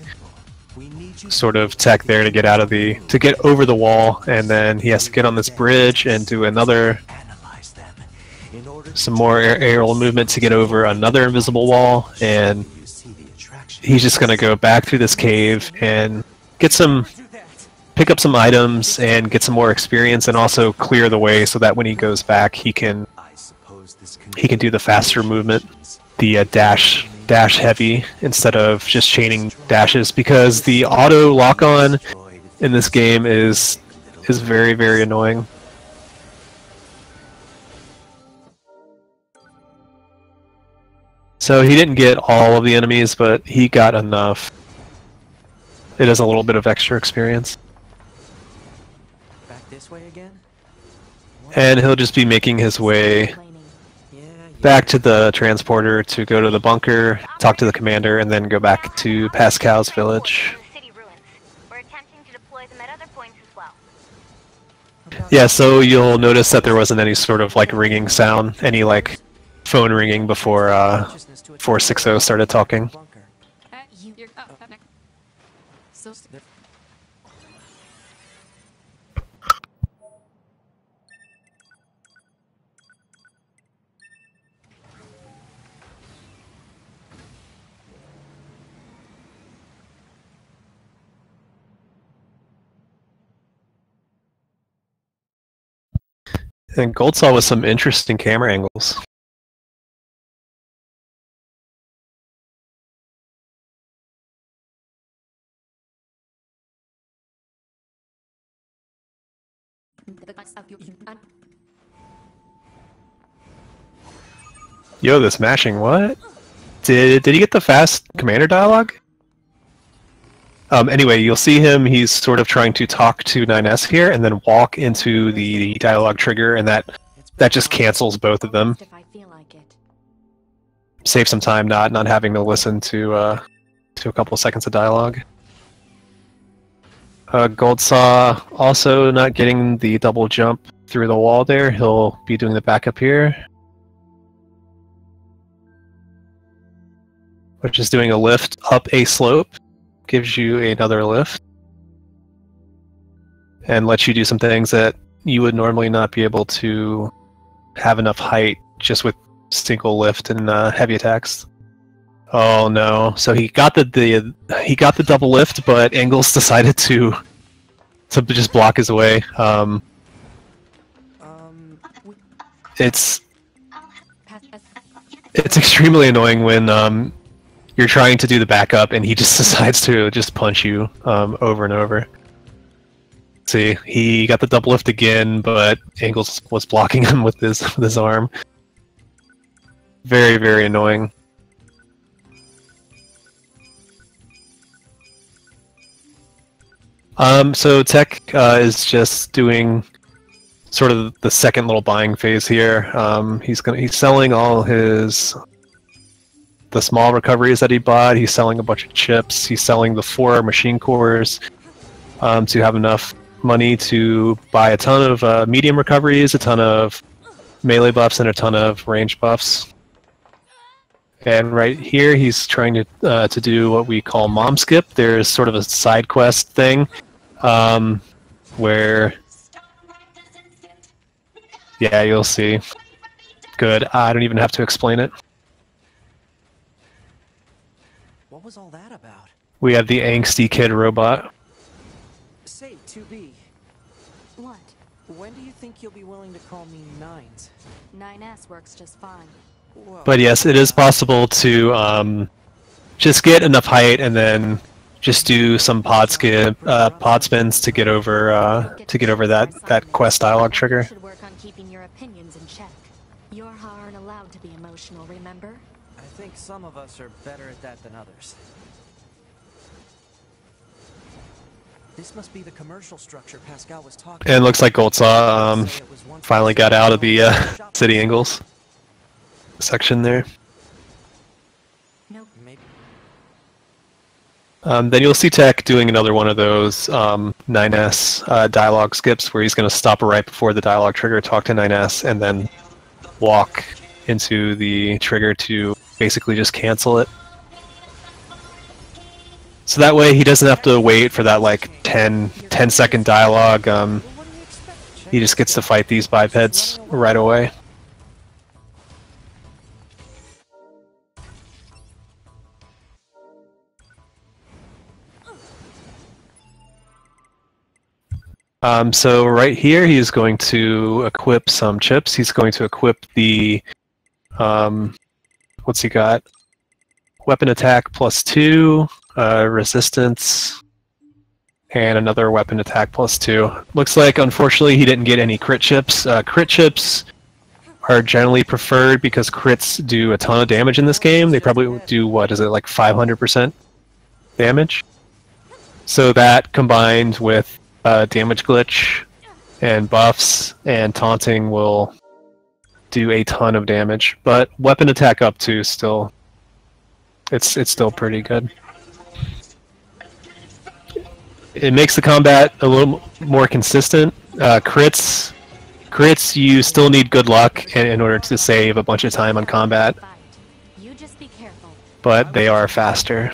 sort of tech there to get out of to get over the wall, and then he has to get on this bridge and do some more aerial movement to get over another invisible wall, and he's just going to go back through this cave and get some pick up some items and get some more experience, and also clear the way so that when he goes back, he can do the faster movement, the dash heavy instead of just chaining dashes, because the auto lock on in this game is very, very annoying. So he didn't get all of the enemies, but he got enough. It is a little bit of extra experience. Back this way again? And he'll just be making his way back to the transporter to go to the bunker, talk to the commander, and then go back to Pascal's village. We're attempting to deploy them at other points as well. Yeah, so you'll notice that there wasn't any sort of like ringing sound, any like phone ringing before 460 started talking. And GoldSaw with some interesting camera angles. Yo, this mashing, what? Did he get the fast commander dialogue? Anyway, you'll see him, he's sort of trying to talk to 9S here, and then walk into the dialogue trigger, and that just cancels both of them. Save some time not having to listen to a couple seconds of dialogue. GoldSaw also not getting the double jump through the wall there. He'll be doing the backup here, which is doing a lift up a slope. Gives you another lift and lets you do some things that you would normally not be able to have enough height just with single lift and heavy attacks. Oh no! So he got the double lift, but Engels decided to just block his way. It's extremely annoying when you're trying to do the backup and he just decides to just punch you over and over. See, he got the double lift again, but Engels was blocking him with his arm. Very, very annoying. So Tech is just doing sort of the second little buying phase here. He's selling all the small recoveries that he bought. He's selling a bunch of chips. He's selling the 4 machine cores to have enough money to buy a ton of medium recoveries, a ton of melee buffs, and a ton of range buffs. And right here, he's trying to do what we call mom skip. There's sort of a side quest thing where, yeah, you'll see. Good. I don't even have to explain it. What was all that about? We have the angsty kid robot. Say, 2B. What? When do you think you'll be willing to call me Nines? 9S works just fine. Whoa. But yes, it is possible to just get enough height and then just do some pod spins to get over that quest dialogue trigger. Should work on keeping your opinions in check. Yorha aren't allowed to be emotional, remember? I think some of us are better at that than others. This must be the commercial structure Pascal was talking about. And it looks like GoldSaw finally got out of the City Angles section there. Nope. Maybe. Then you'll see Tech doing another one of those 9S dialogue skips where he's going to stop right before the dialogue trigger, talk to 9S, and then walk into the trigger to basically just cancel it. So that way he doesn't have to wait for that like 10-second dialogue. He just gets to fight these bipeds right away. So right here, he's going to equip some chips. He's going to equip the, what's he got? Weapon attack +2, resistance, and another weapon attack +2. Looks like, unfortunately, he didn't get any crit chips. Crit chips are generally preferred because crits do a ton of damage in this game. They probably do, what is it, like 500% damage? So that combined with damage glitch and buffs and taunting will do a ton of damage. But weapon attack up to still, it's still pretty good. It makes the combat a little more consistent. Crits, you still need good luck in order to save a bunch of time on combat. You just be careful. But they are faster.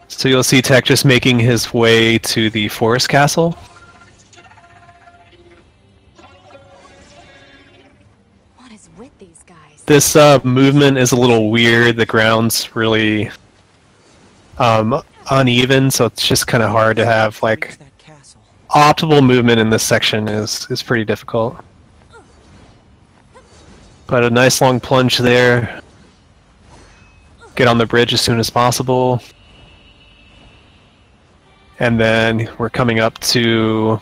So you'll see Tech just making his way to the forest castle. What is with these guys? This movement is a little weird. The ground's really uneven, so it's just kind of hard to have like optimal movement in this section is pretty difficult. But a nice long plunge there. Get on the bridge as soon as possible. And then we're coming up to,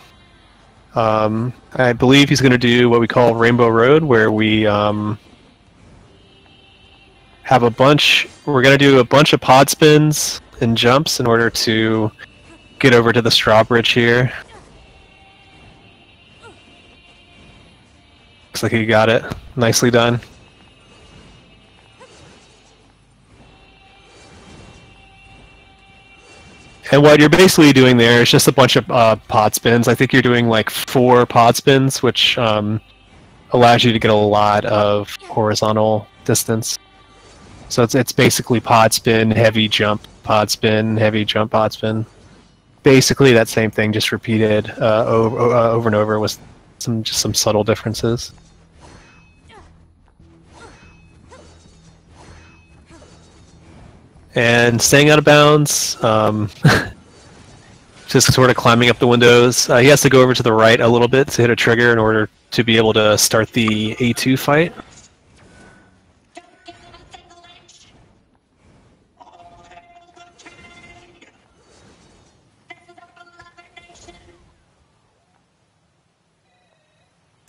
I believe he's going to do what we call Rainbow Road, where we have a bunch, we're going to do a bunch of pod spins and jumps in order to get over to the straw bridge here. Looks like he got it. Nicely done. And what you're basically doing there is just a bunch of pod spins. I think you're doing like 4 pod spins, which allows you to get a lot of horizontal distance. So it's basically pod spin, heavy jump, pod spin, heavy jump, pod spin. Basically that same thing, just repeated over and over with just some subtle differences. And staying out of bounds, just sort of climbing up the windows. He has to go over to the right a little bit to hit a trigger in order to be able to start the A2 fight.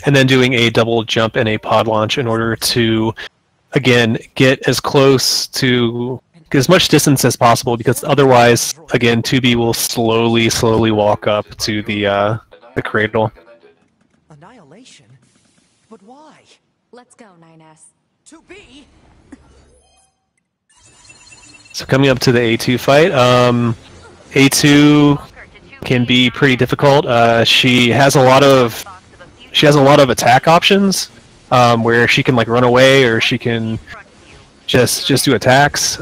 And then doing a double jump and a pod launch in order to, again, get as close to as much distance as possible, because otherwise, again, 2B will slowly walk up to the cradle. Annihilation? But why? Let's go, 9S. 2B? So coming up to the A2 fight, A2 can be pretty difficult. She has a lot of attack options, where she can like run away, or she can just do attacks.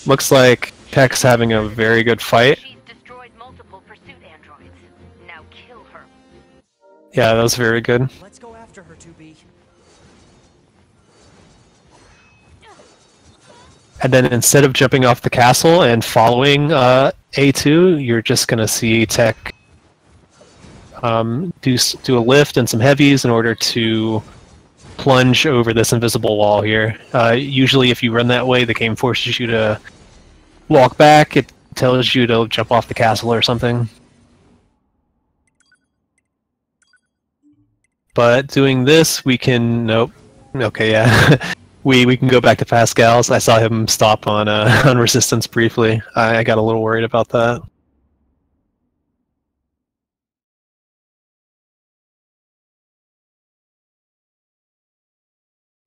Looks like Tech's having a very good fight. She's destroyed multiple pursuit androids. Now kill her. Yeah, that was very good. Let's go after her, 2B. And then instead of jumping off the castle and following A2, you're just gonna see Tech do a lift and some heavies in order to plunge over this invisible wall here. Usually if you run that way, the game forces you to walk back. It tells you to jump off the castle or something. But doing this, we can... Nope. Okay, yeah. we can go back to Pascal's. I saw him stop on on resistance briefly. I got a little worried about that.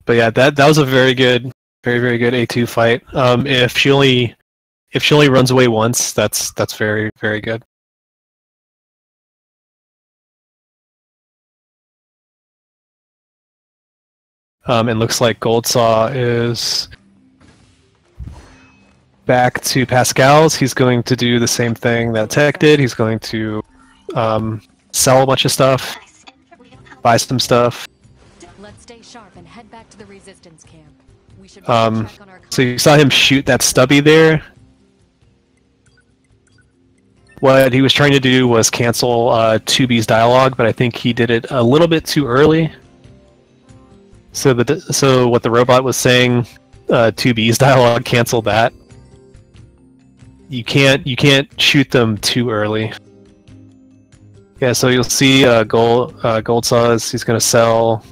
But yeah, that was a very good, very good A2 fight. If she only runs away once, that's very good. And looks like GoldSaw is back to Pascal's. He's going to do the same thing that Tech did. He's going to sell a bunch of stuff, buy some stuff. Let's stay sharp and head back to the resistance camp. We should check on our So you saw him shoot that stubby there. What he was trying to do was cancel 2B's dialogue, but I think he did it a little bit too early. So what the robot was saying, 2B's dialogue canceled that. You can't shoot them too early. Yeah, so you'll see GoldSaw he's going to sell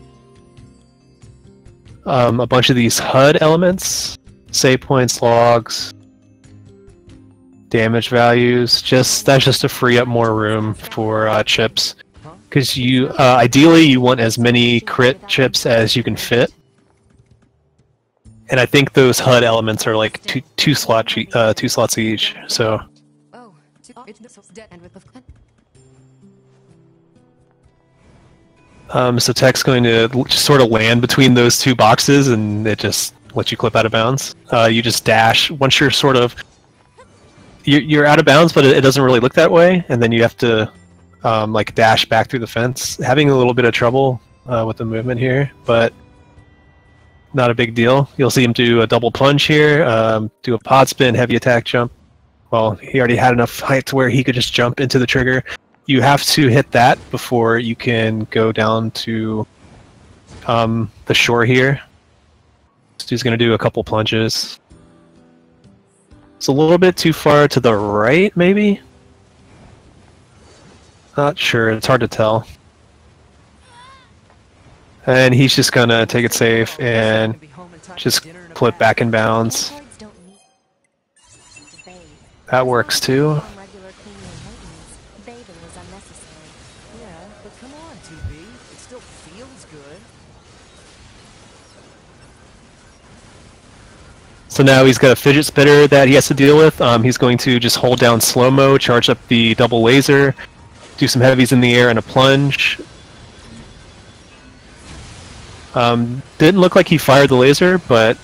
a bunch of these HUD elements, save points, logs, damage values. That's just to free up more room for chips. Because ideally you want as many crit chips as you can fit. And I think those HUD elements are like two slots each. So. So Tech's going to just sort of land between those two boxes, and it just lets you clip out of bounds. You just dash once you're you're out of bounds, but it doesn't really look that way, and then you have to like dash back through the fence. Having a little bit of trouble with the movement here, but not a big deal. You'll see him do a double plunge here, do a pod spin, heavy attack jump. Well, he already had enough height to where he could just jump into the trigger. You have to hit that before you can go down to the shore here. So he's going to do a couple plunges. It's a little bit too far to the right, maybe? Not sure, it's hard to tell. And he's just going to take it safe and just clip back in bounds. That works too. So now he's got a fidget spinner that he has to deal with. He's going to just hold down slow-mo, charge up the double laser, do some heavies in the air and a plunge. Didn't look like he fired the laser, but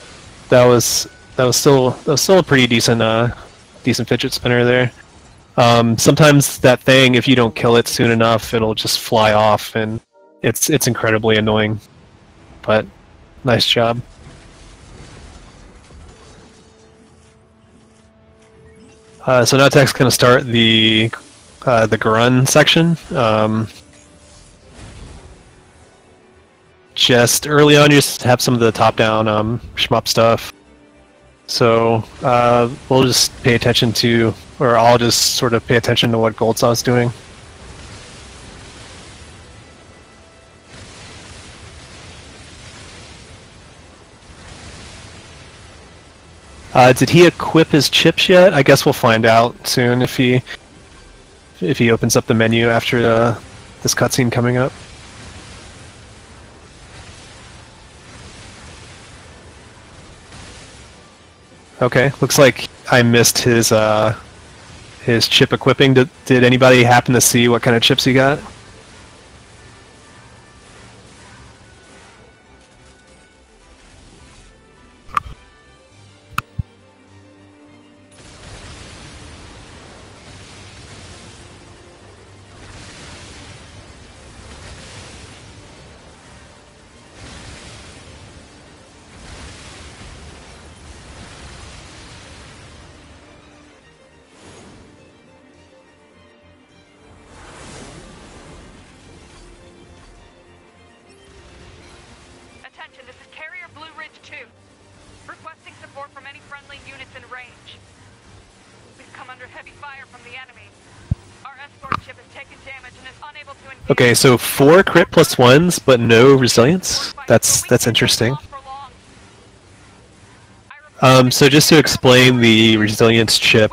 that was still a pretty decent fidget spinner there. Sometimes that thing, if you don't kill it soon enough, it'll just fly off, and it's incredibly annoying. But nice job. So now Tech's going to start the Garun section. Just early on, you just have some of the top-down shmup stuff. So we'll just pay attention to, or I'll just sort of pay attention to what GoldSaw is doing. Did he equip his chips yet? I guess we'll find out soon if he opens up the menu after this cutscene coming up. Okay, looks like I missed his chip equipping. Did anybody happen to see what kind of chips he got? Okay, so 4 crit plus 1s, but no resilience? That's interesting. So just to explain the resilience chip,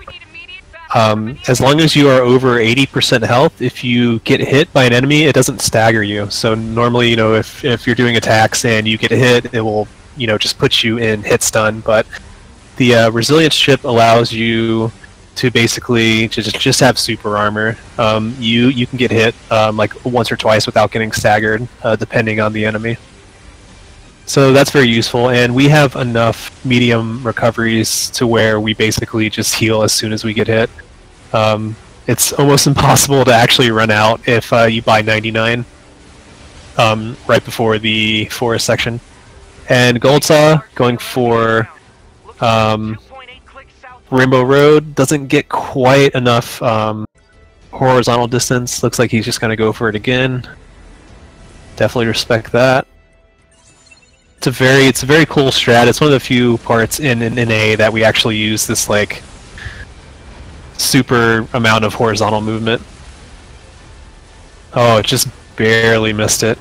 as long as you are over 80% health, if you get hit by an enemy, it doesn't stagger you. So normally, you know, if you're doing attacks and you get hit, it will, you know, just put you in hit stun. But the resilience chip allows you to basically just have super armor. You can get hit like once or twice without getting staggered, depending on the enemy. So that's very useful, and we have enough medium recoveries to where we basically just heal as soon as we get hit. It's almost impossible to actually run out if you buy 99 right before the forest section. And GoldSaw going for Rainbow Road. Doesn't get quite enough horizontal distance. Looks like he's just going to go for it again. Definitely respect that. It's a very cool strat. It's one of the few parts in A that we actually use this like super amount of horizontal movement. Oh, it just barely missed it.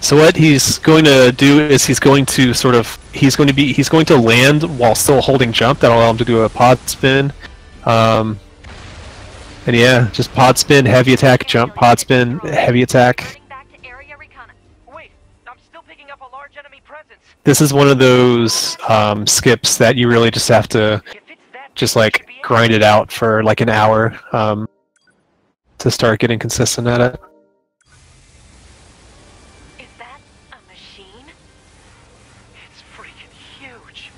So what he's going to do is he's going to land while still holding jump. That'll allow him to do a pod spin. And yeah, just pod spin, heavy attack, jump, pod spin, heavy attack. This is one of those skips that you really just have to just like grind it out for like an hour to start getting consistent at it. Is that a machine? It's freaking huge.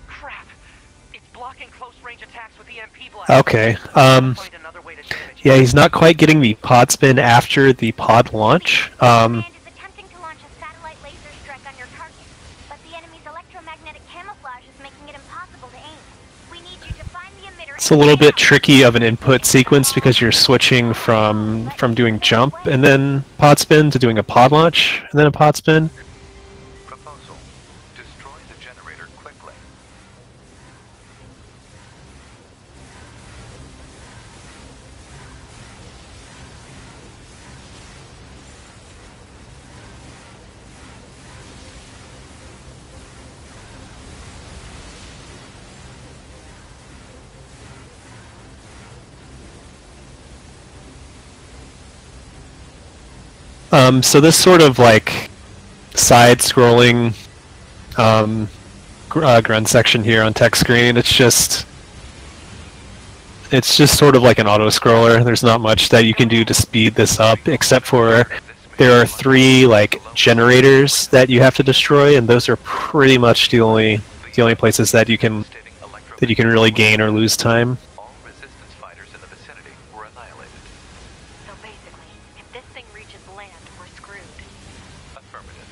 Crap. It's blocking close range attacks with EMP blast. Okay. Yeah, he's not quite getting the pod spin after the pod launch. Command is attempting to launch a satellite laser strike on your target, but the enemy's electromagnetic camouflage is making it impossible to aim. We need you to find the emitter. It's a little bit tricky of an input sequence because you're switching from doing jump and then pod spin to doing a pod launch and then a pod spin. Proposal. Destroy the generator quickly. So this sort of like side-scrolling grunt section here on tech screen, it's just sort of like an auto-scroller. There's not much that you can do to speed this up, except for there are 3 like generators that you have to destroy, and those are pretty much the only places that you can really gain or lose time. All resistance fighters in the vicinity were annihilated. So basically, if this thing reaches land, we're screwed. Affirmative.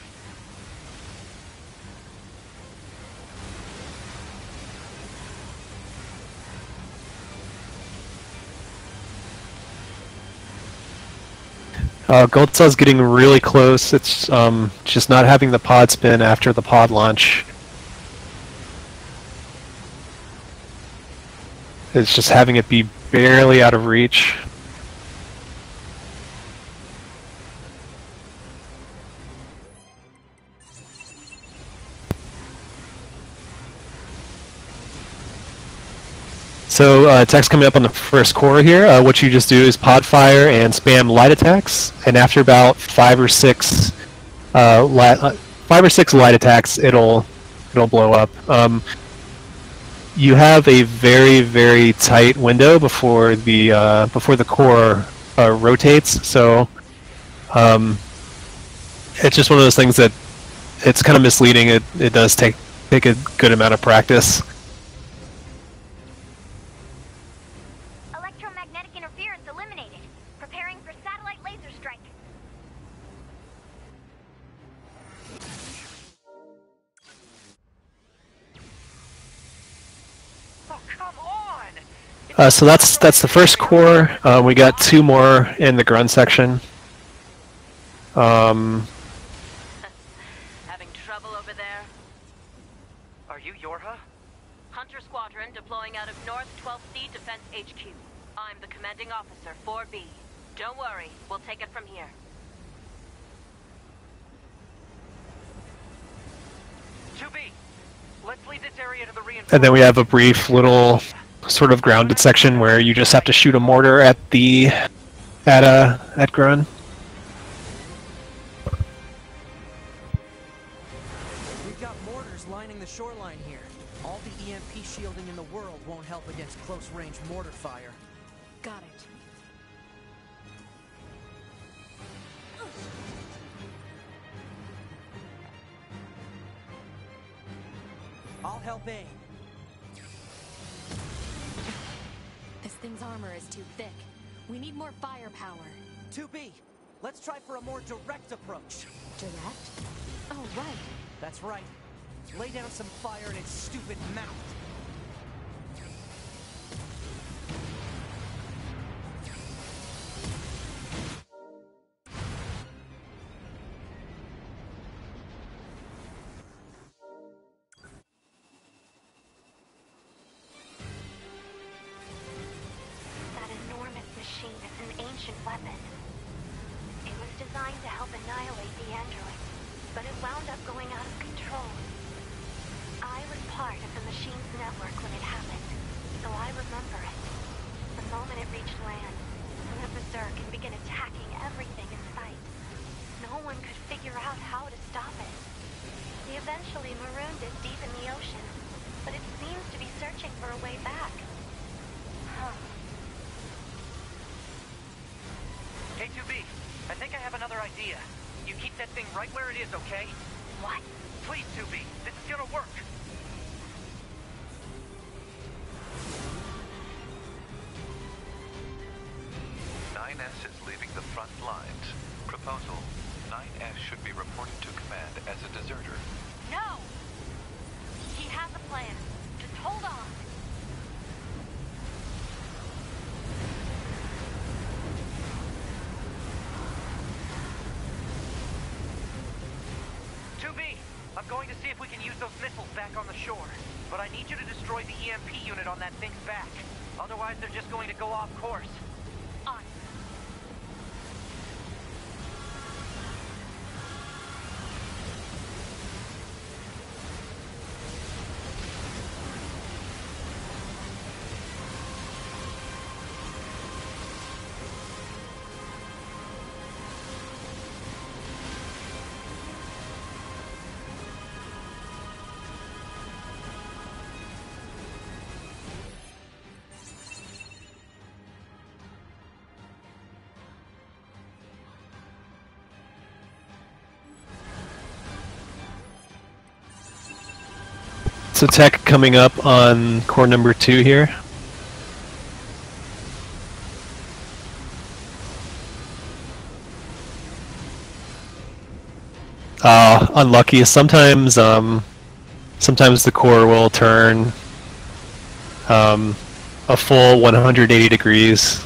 GoldSaw's getting really close. It's just not having the pod spin after the pod launch. It's just having it be barely out of reach. So tech's coming up on the first core here. What you just do is pod fire and spam light attacks, and after about 5 or 6 light attacks, it'll blow up. You have a very tight window before the core rotates, so it's just one of those things that it's kind of misleading. It does take a good amount of practice. Electromagnetic interference eliminated. Preparing for satellite laser strike. Oh, come on! So that's the first core. We got 2 more in the grunt section. Having trouble over there? Are you Yorha? Hunter Squadron deploying out of North 12th C Defense HQ. I'm the commanding officer, 4B. Don't worry, we'll take it from here. Let's leave this area to the reinforcements. And then we have a brief little sort of grounded section where you just have to shoot a mortar at Grun. We've got mortars lining the shoreline here. All the EMP shielding in the world won't help against close-range mortar fire. Got it. I'll help aid. This thing's armor is too thick. We need more firepower. 2B, let's try for a more direct approach. Direct? Oh, right. That's right. Lay down some fire in its stupid mouth. That enormous machine is an ancient weapon. It was designed to help annihilate the androids, but it wound up going out of control. I was part of the machine's network when it happened, so I remember it. The moment it reached land, it went berserk and began attacking everything in sight. No one could figure out how to stop it. They eventually marooned it deep in the ocean, but it seems to be searching for a way back. Huh. K2B, I think I have another idea. You keep that thing right where it is, okay? What? Please, 2B, this is gonna work. S is leaving the front lines. Proposal: 9S should be reporting to command as a deserter. No! He has a plan. Just hold on. I'm going to see if we can use those missiles back on the shore. But I need you to destroy the EMP unit on that thing's back. Otherwise, they're just going to go off course. On. So tech coming up on core number 2 here. Unlucky. Sometimes sometimes the core will turn a full 180 degrees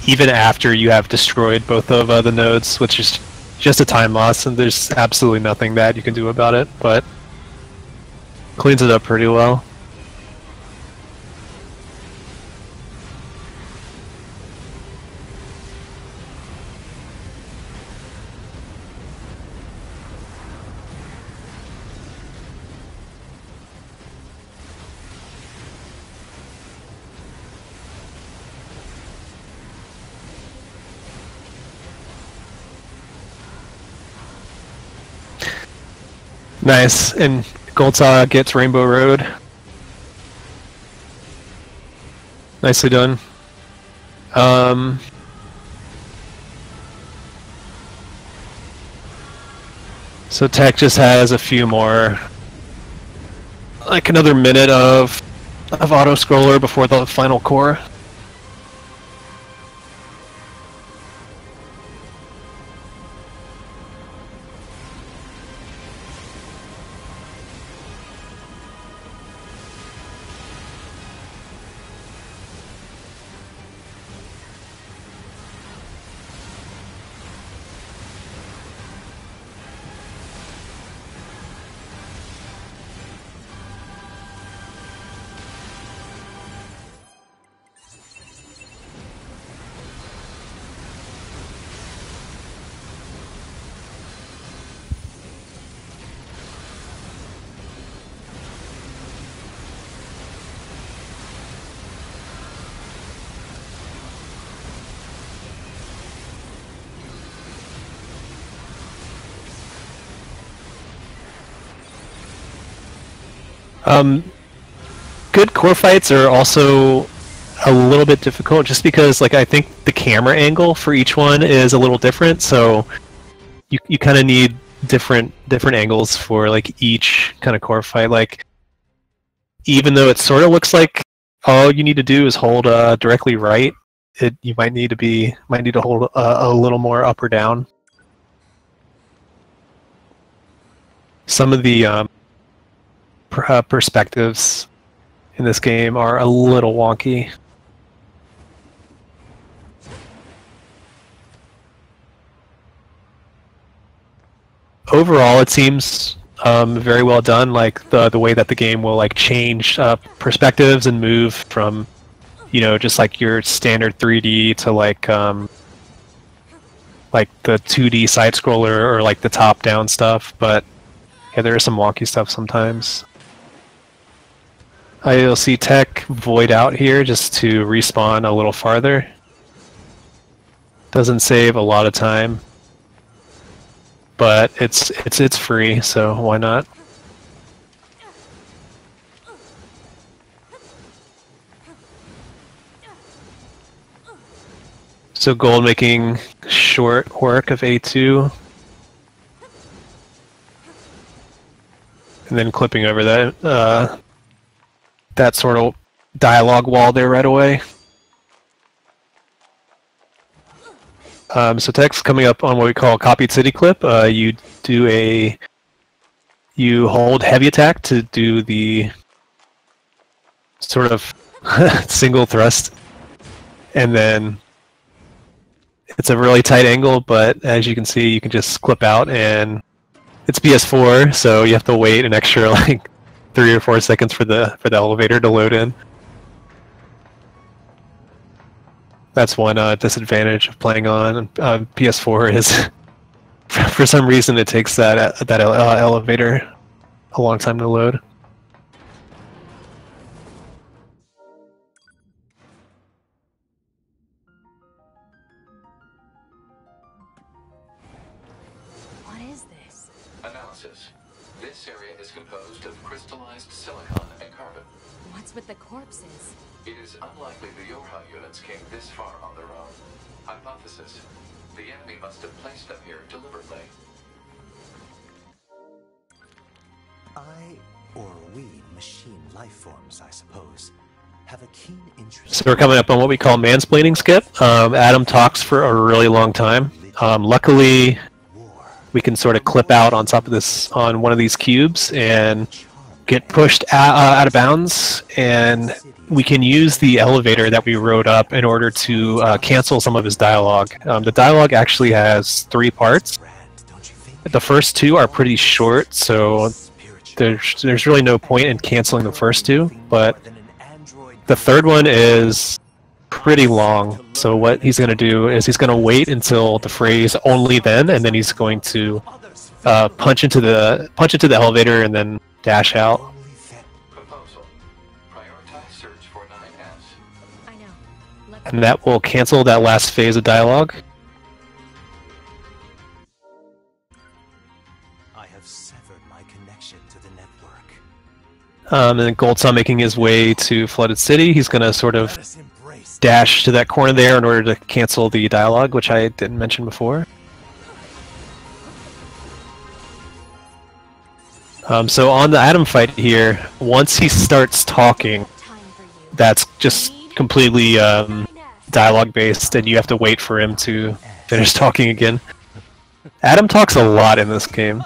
even after you have destroyed both of the nodes, which is just a time loss, and there's absolutely nothing bad you can do about it, but cleans it up pretty well. Nice, and GoldSaw gets Rainbow Road. Nicely done. So Tech just has a few more, like another minute of auto scroller before the final core. Good core fights are also a little bit difficult, just because like I think the camera angle for each one is a little different, so you kind of need different angles for like each kind of core fight. Like even though it sort of looks like all you need to do is hold directly right, you might need to hold a little more up or down. Some of the perspectives in this game are a little wonky. Overall, it seems very well done. Like the way that the game will like change perspectives and move from, you know, just like your standard 3D to like the 2D side scroller or like the top down stuff. But yeah, there is some wonky stuff sometimes. You'll see Tech void out here just to respawn a little farther. Doesn't save a lot of time, but it's free, so why not? So Gold making short work of A2, and then clipping over that that sort of dialogue wall there right away. So Tech's coming up on what we call copied city clip. You hold heavy attack to do the sort of single thrust, and then it's a really tight angle, but as you can see, you can just clip out, and it's PS4, so you have to wait an extra like 3 or 4 seconds for the elevator to load in. That's one disadvantage of playing on PS4 is for some reason it takes that elevator a long time to load. What is this? Analysis. This area is composed of crystallized silicon and carbon. What's with the corpses? It is unlikely the Yorha units came this far on their own. Hypothesis. The enemy must have placed them here deliberately. Or we, machine life forms, I suppose, have a keen interest. So we're coming up on what we call mansplaining skip. Adam talks for a really long time. Luckily, we can sort of clip out on top of this, on one of these cubes, and get pushed out of bounds, and we can use the elevator that we rode up in order to cancel some of his dialogue. The dialogue actually has 3 parts. The first 2 are pretty short, so there's really no point in canceling the first 2, but the third one is pretty long. So what he's going to do is he's going to wait until the phrase "only then," and then he's going to punch into the elevator and then dash out. Proposal. Prioritize search for 9S. I know. And that will cancel that last phase of dialogue. I have severed my connection to the network. And then GoldSaw making his way to Flooded City. He's going to sort of dash to that corner there in order to cancel the dialogue, which I didn't mention before. So on the Adam fight here, once he starts talking, that's just completely dialogue based, and you have to wait for him to finish talking again. Adam talks a lot in this game.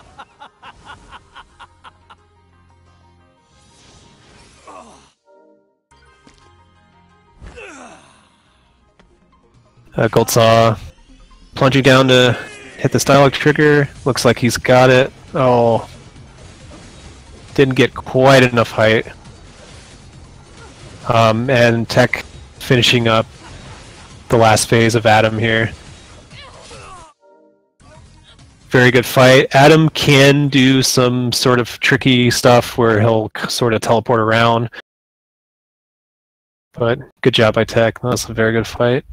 GoldSaw plunging down to hit this dialogue trigger. Looks like he's got it. Oh, didn't get quite enough height. And Tech finishing up the last phase of Adam here. Very good fight. Adam can do some sort of tricky stuff where he'll sort of teleport around. But good job by Tech. That was a very good fight.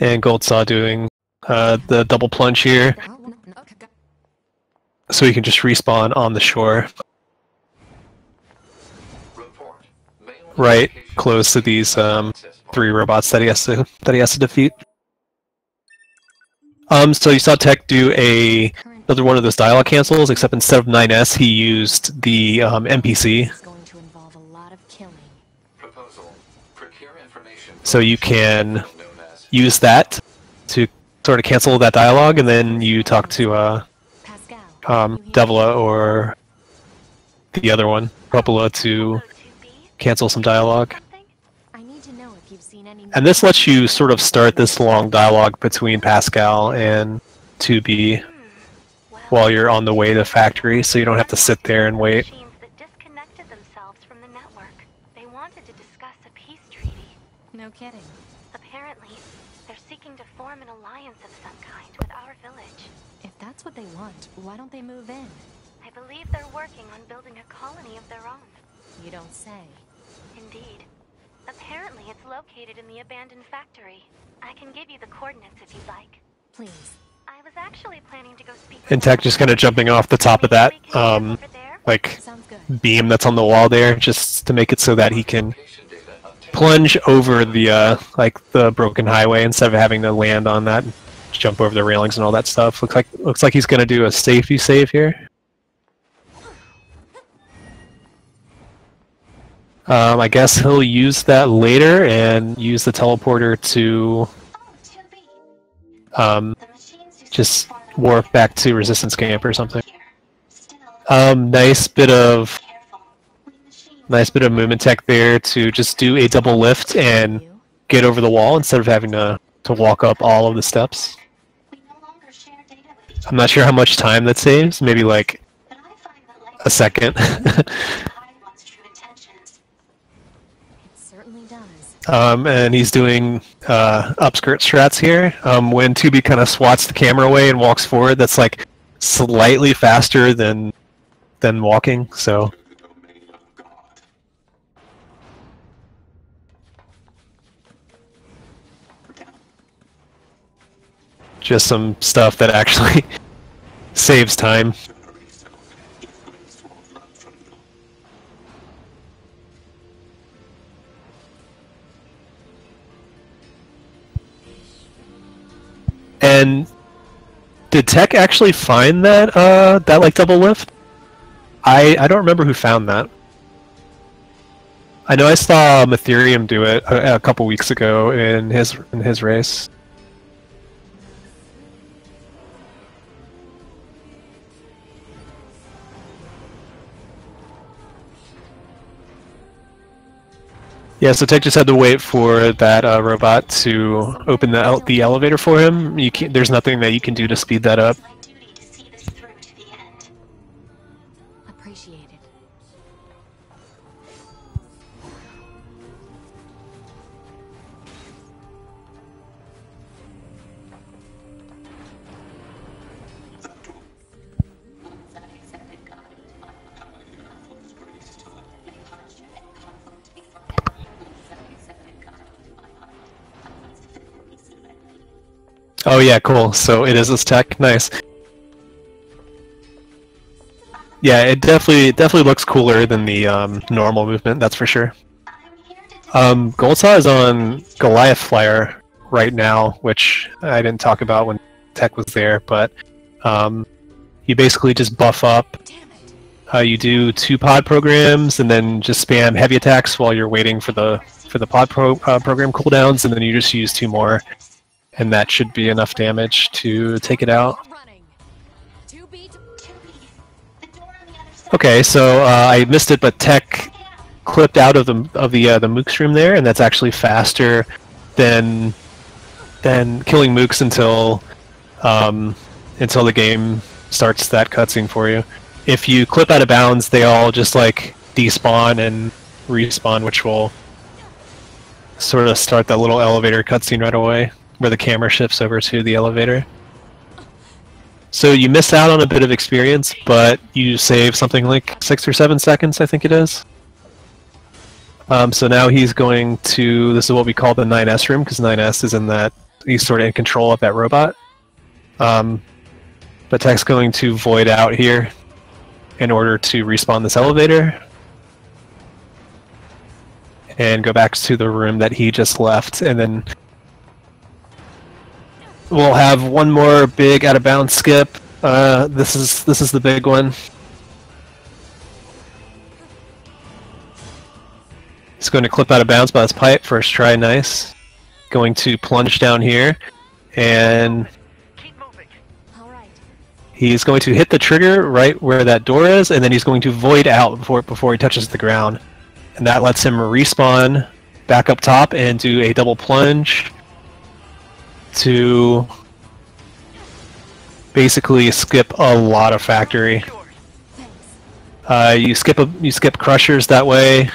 And GoldSaw doing the double plunge here. so he can just respawn on the shore, Report. Mail right notification close to these access point. 3 robots that he has to defeat. So you saw Tech do another one of those dialogue cancels, except instead of 9S, he used the NPC. It's going to involve a lot of killing. Proposal. Procure information So you can known as use that to sort of cancel that dialogue, and then you talk to Pascal, Devila or the other one, Pupula, to Hello, 2B. cancel some dialogue. Something? I need to know if you've seen any. And this lets you sort of start this long dialogue between Pascal and 2B Well, while you're on the way to factory, so you don't have to sit there and wait. machines that disconnected themselves from the network. They wanted to discuss a peace treaty. No kidding. Apparently, they're seeking to form an alliance of some kind with our village. If that's what they want, why don't they move in? I believe they're working on building a colony of their own. You don't say. Indeed. Apparently, it's located in the abandoned factory. I can give you the coordinates if you'd like. Please. I was actually planning to go speak with And Tech just kind of jumping off the top of that, Maybe we can head over there? like, Sounds good. beam that's on the wall there, just to make it so that he can location data obtained. plunge over the, like, the broken highway instead of having to land on that and jump over the railings and all that stuff. Looks like he's gonna do a safety save here. I guess he'll use that later and use the teleporter to just warp back to Resistance Camp or something. Nice bit of movement tech there to just do a double lift and You? get over the wall instead of having to walk up all of the steps. I'm not sure how much time that saves, maybe like a second. It certainly does. And he's doing upskirt strats here. When 2B kind of swats the camera away and walks forward, that's like slightly faster than walking. So just some stuff that actually saves time. And did Tech actually find that that like double lift? I don't remember who found that. I know I saw Ethereum do it a couple weeks ago in his race. Yeah, so Tech just had to wait for that robot to open the elevator for him. There's nothing that you can do to speed that up. Appreciate it. Oh yeah, cool. So it is this Tech. Nice. Yeah, it definitely looks cooler than the normal movement. That's for sure. GoldSaw is on Goliath Flyer right now, which I didn't talk about when Tech was there, but you basically just buff up. You do 2 pod programs, and then just spam heavy attacks while you're waiting for the pod program cooldowns, and then you just use 2 more, and that should be enough damage to take it out. Running. 2B. Okay, so I missed it, but Tech clipped out of the mook stream there, and that's actually faster than killing mooks until the game starts that cutscene for you. If you clip out of bounds, they all just like despawn and respawn, which will sort of start that little elevator cutscene right away, where the camera shifts over to the elevator. So you miss out on a bit of experience, but you save something like 6 or 7 seconds, I think it is. So now he's going to, this is what we call the 9S room, because 9S is in that, he's sort of in control of that robot. But Tech's going to void out here in order to respawn this elevator and go back to the room that he just left, and then we'll have one more big out of bounds skip. This is the big one. He's going to clip out of bounds by his pipe. First try, nice. Going to plunge down here, and he's going to hit the trigger right where that door is, and then he's going to void out before he touches the ground. And that lets him respawn back up top and do a double plunge to basically skip a lot of factory. You skip crushers that way.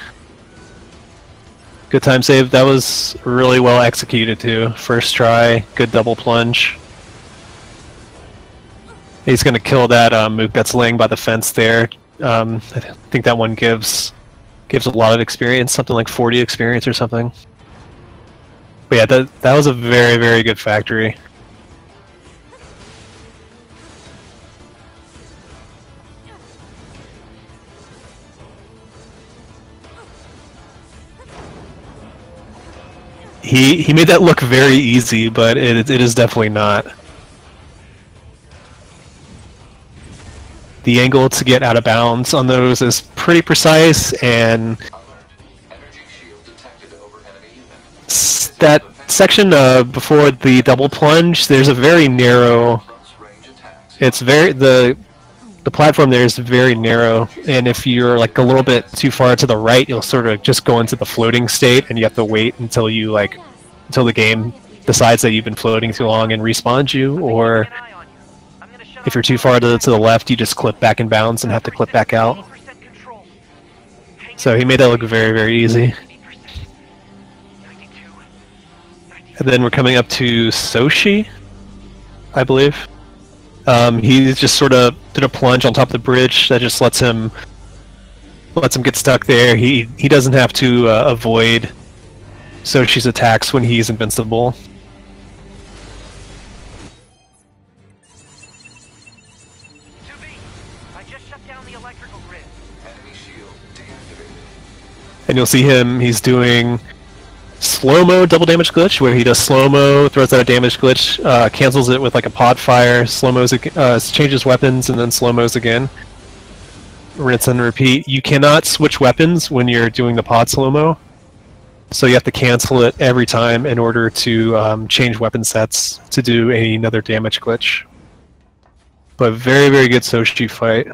Good time save. That was really well executed too. First try, good double plunge. He's going to kill that mook that's laying by the fence there. I think that one gives a lot of experience, something like 40 experience or something. But yeah, that was a very, very good factory. He made that look very easy, but it is definitely not. The angle to get out of bounds on those is pretty precise, and that section before the double plunge, there's a very narrow. It's very the platform there is very narrow, and if you're like a little bit too far to the right, you'll sort of just go into the floating state, and you have to wait until the game decides that you've been floating too long and respawns you, or if you're too far to the left, you just clip back in bounds and have to clip back out. So he made that look very, very easy. And then we're coming up to Soshi, I believe. He just sort of did a plunge on top of the bridge that just lets him get stuck there. He doesn't have to avoid Soshi's attacks when he's invincible. And you'll see him, he's doing slow-mo double damage glitch, where he does slow-mo, throws out a damage glitch, cancels it with like a pod fire, slow-mos, changes weapons, and then slow-mos again. Rinse and repeat. You cannot switch weapons when you're doing the pod slow-mo, so you have to cancel it every time in order to change weapon sets to do another damage glitch. But very, very good Soshi fight.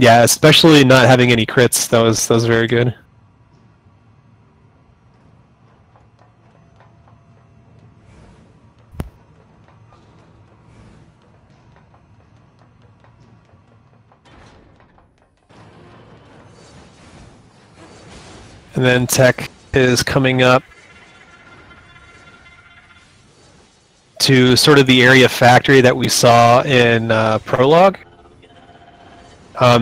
Yeah, especially not having any crits. That was very good. And then Tech is coming up to sort of the area factory that we saw in Prologue.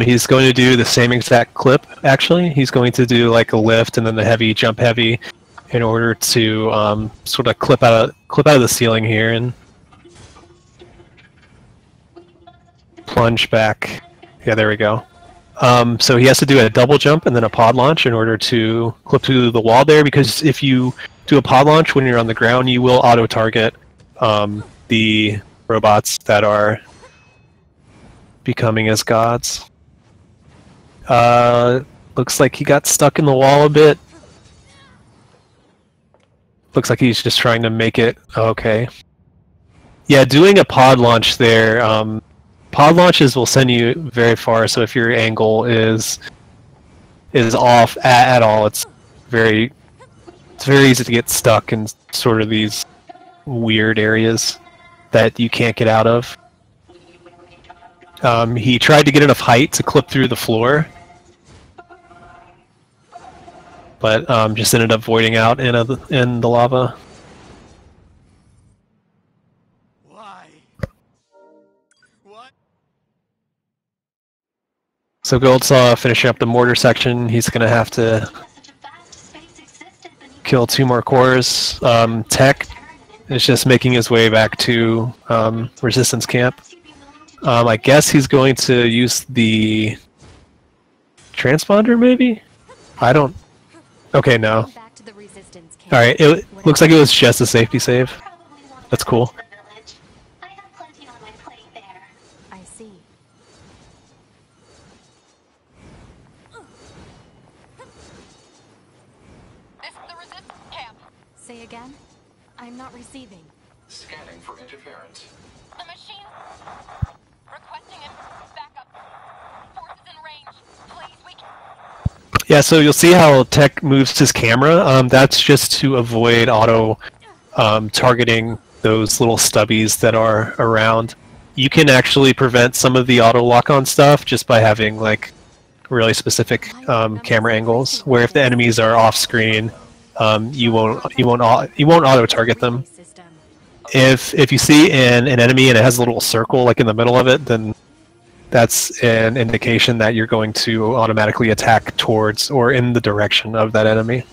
He's going to do the same exact clip, actually. He's going to do like a lift and then the heavy, jump heavy, in order to sort of clip out of the ceiling here and plunge back. Yeah, there we go. So he has to do a double jump and then a pod launch in order to clip through the wall there, because if you do a pod launch when you're on the ground, you will auto-target the robots that are becoming as gods. Looks like he got stuck in the wall a bit. Looks like he's just trying to make it. Okay. Yeah, doing a pod launch there. Pod launches will send you very far. So if your angle is off at all, it's very easy to get stuck in sort of these weird areas that you can't get out of. He tried to get enough height to clip through the floor, but just ended up voiding out in the lava. Why? What? So GoldSaw finishing up the mortar section. He's going to have to kill 2 more cores. Tech is just making his way back to Resistance camp. I guess he's going to use the transponder, maybe? I don't... Okay, no. Back to the resistance camp. Alright, it looks like it was just a safety save. That's cool. I have plenty on my plate there. I see. This is the resistance camp. Say again? I'm not receiving. Scanning for interference. The machine requesting a backup. Forces in range. Please, we can... Yeah, so you'll see how Tech moves his camera. That's just to avoid auto targeting those little stubbies that are around. You can actually prevent some of the auto lock-on stuff just by having like really specific camera angles, where if the enemies are off-screen, you won't auto target them. If you see an enemy and it has a little circle like in the middle of it, then that's an indication that you're going to automatically attack towards or in the direction of that enemy.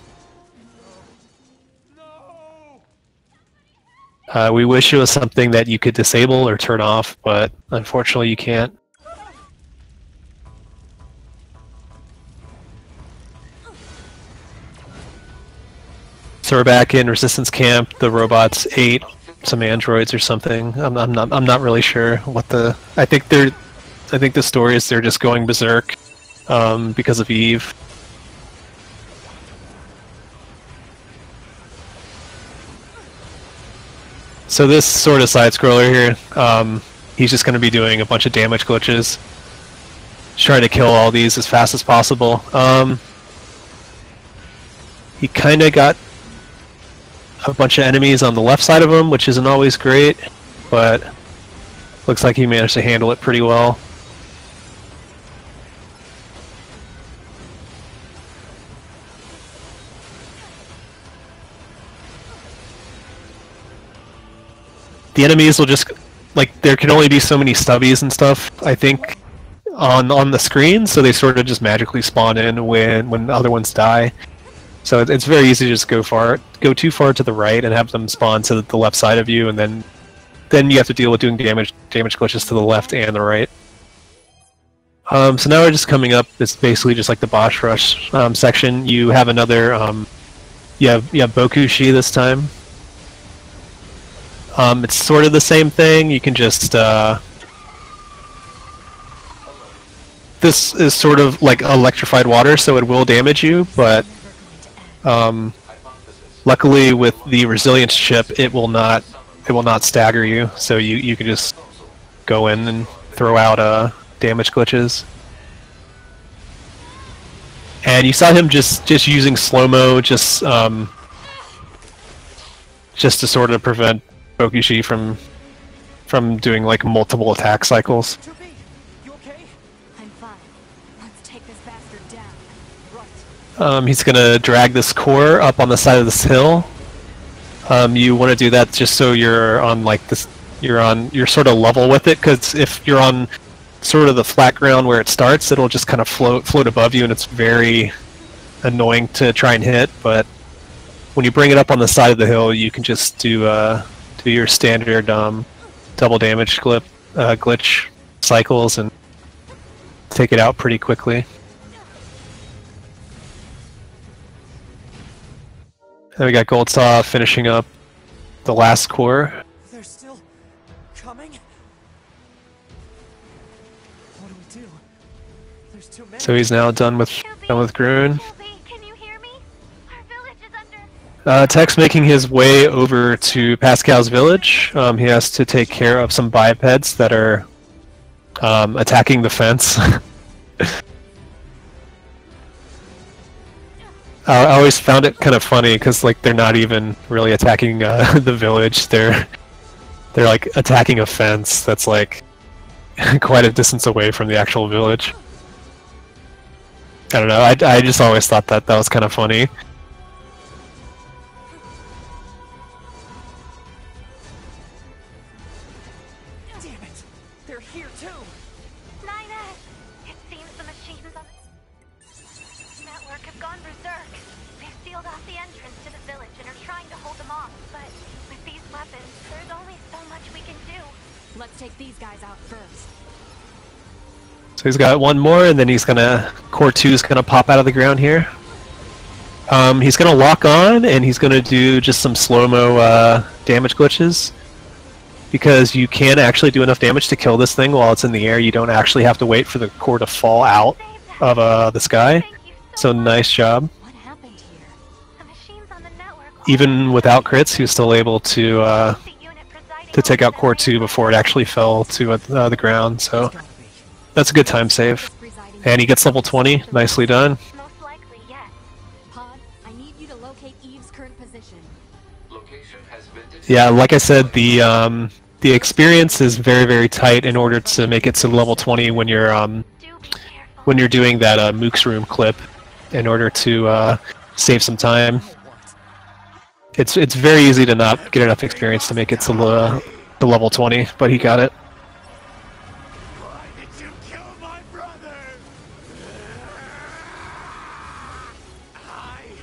We wish it was something that you could disable or turn off, but unfortunately you can't. So we're back in Resistance Camp. The robots ate some androids or something. I'm not really sure what the... I think the story is they're just going berserk because of Eve. So this sort of side-scroller here, he's just going to be doing a bunch of damage glitches. Just trying to kill all these as fast as possible. He kind of got a bunch of enemies on the left side of him, which isn't always great, but looks like he managed to handle it pretty well. The enemies will just, like, there can only be so many stubbies and stuff, I think, on the screen, so they sort of just magically spawn in when other ones die. So it's very easy to just go too far to the right and have them spawn to the left side of you, and then you have to deal with doing damage glitches to the left and the right. So now we're just coming up. It's basically just like the boss rush section. You have another. You have Bokushi this time. It's sort of the same thing. You can just this is sort of like electrified water, so it will damage you, but luckily with the resilience chip, it will not stagger you. So you can just go in and throw out damage glitches. And you saw him just using slow-mo, just to sort of prevent Bokushi from doing like multiple attack cycles. You okay? I'm fine. Let's take this bastard down. Right. He's gonna drag this core up on the side of this hill. You want to do that just so you're on like this. You're sort of level with it, because if you're on sort of the flat ground where it starts, it'll just kind of float above you, and it's very annoying to try and hit. But when you bring it up on the side of the hill, you can just do your standard double damage glitch cycles and take it out pretty quickly. And we got GoldSaw finishing up the last core. They're still coming? What do we do? There's too many. So he's now done with Groon. Can you hear me? Our village is under... Tech's making his way over to Pascal's village. He has to take care of some bipeds that are attacking the fence. I always found it kind of funny because like they're not even really attacking the village. They're like attacking a fence that's like quite a distance away from the actual village. I don't know. I just always thought that was kind of funny. Damn it! They're here too! 9S! It seems the machines on the network have have gone berserk. They've sealed off the entrance to the village and are trying to hold them off, but with these weapons, there's only so much we can do. Let's take these guys out first. So he's got one more, and then he's gonna Core 2 is gonna pop out of the ground here. He's gonna lock on, and he's gonna do just some slow-mo damage glitches, because you can actually do enough damage to kill this thing while it's in the air. You don't actually have to wait for the core to fall out of the sky. So nice job. What happened here? The machines on the network. Even without crits, he was still able to take out Core 2 before it actually fell to the ground. So that's a good time save. And he gets level 20. Nicely done. Most likely, yes. Pod, I need you to locate Eve's current position. Location has been Yeah, like I said, the experience is very, very tight in order to make it to level 20 when you're Do be careful. doing that Mook's Room clip, in order to save some time. It's very easy to not get enough experience to make it to the level 20, but he got it. Why did you kill my brother?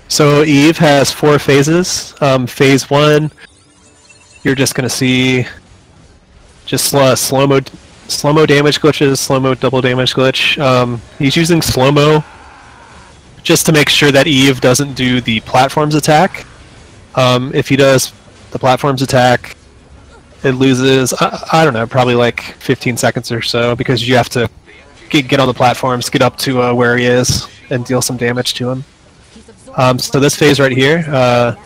So Eve has 4 phases. Phase 1, you're just going to see just slow-mo damage glitches, slow-mo double damage glitch. He's using slow-mo just to make sure that Eve doesn't do the platforms attack. If he does the platforms attack, it loses, I don't know, probably like 15 seconds or so, because you have to get on the platforms, get up to where he is, and deal some damage to him. So this phase right here,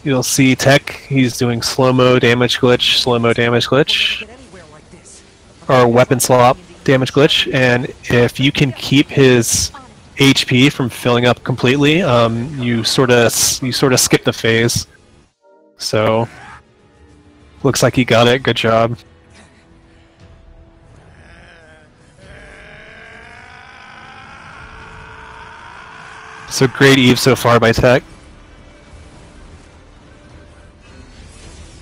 you'll see Tech, he's doing slow-mo damage glitch, slow-mo damage glitch, or weapon swap damage glitch, and if you can keep his HP from filling up completely, you sort of skip the phase. So looks like he got it. Good job. So great Eve so far by Tech.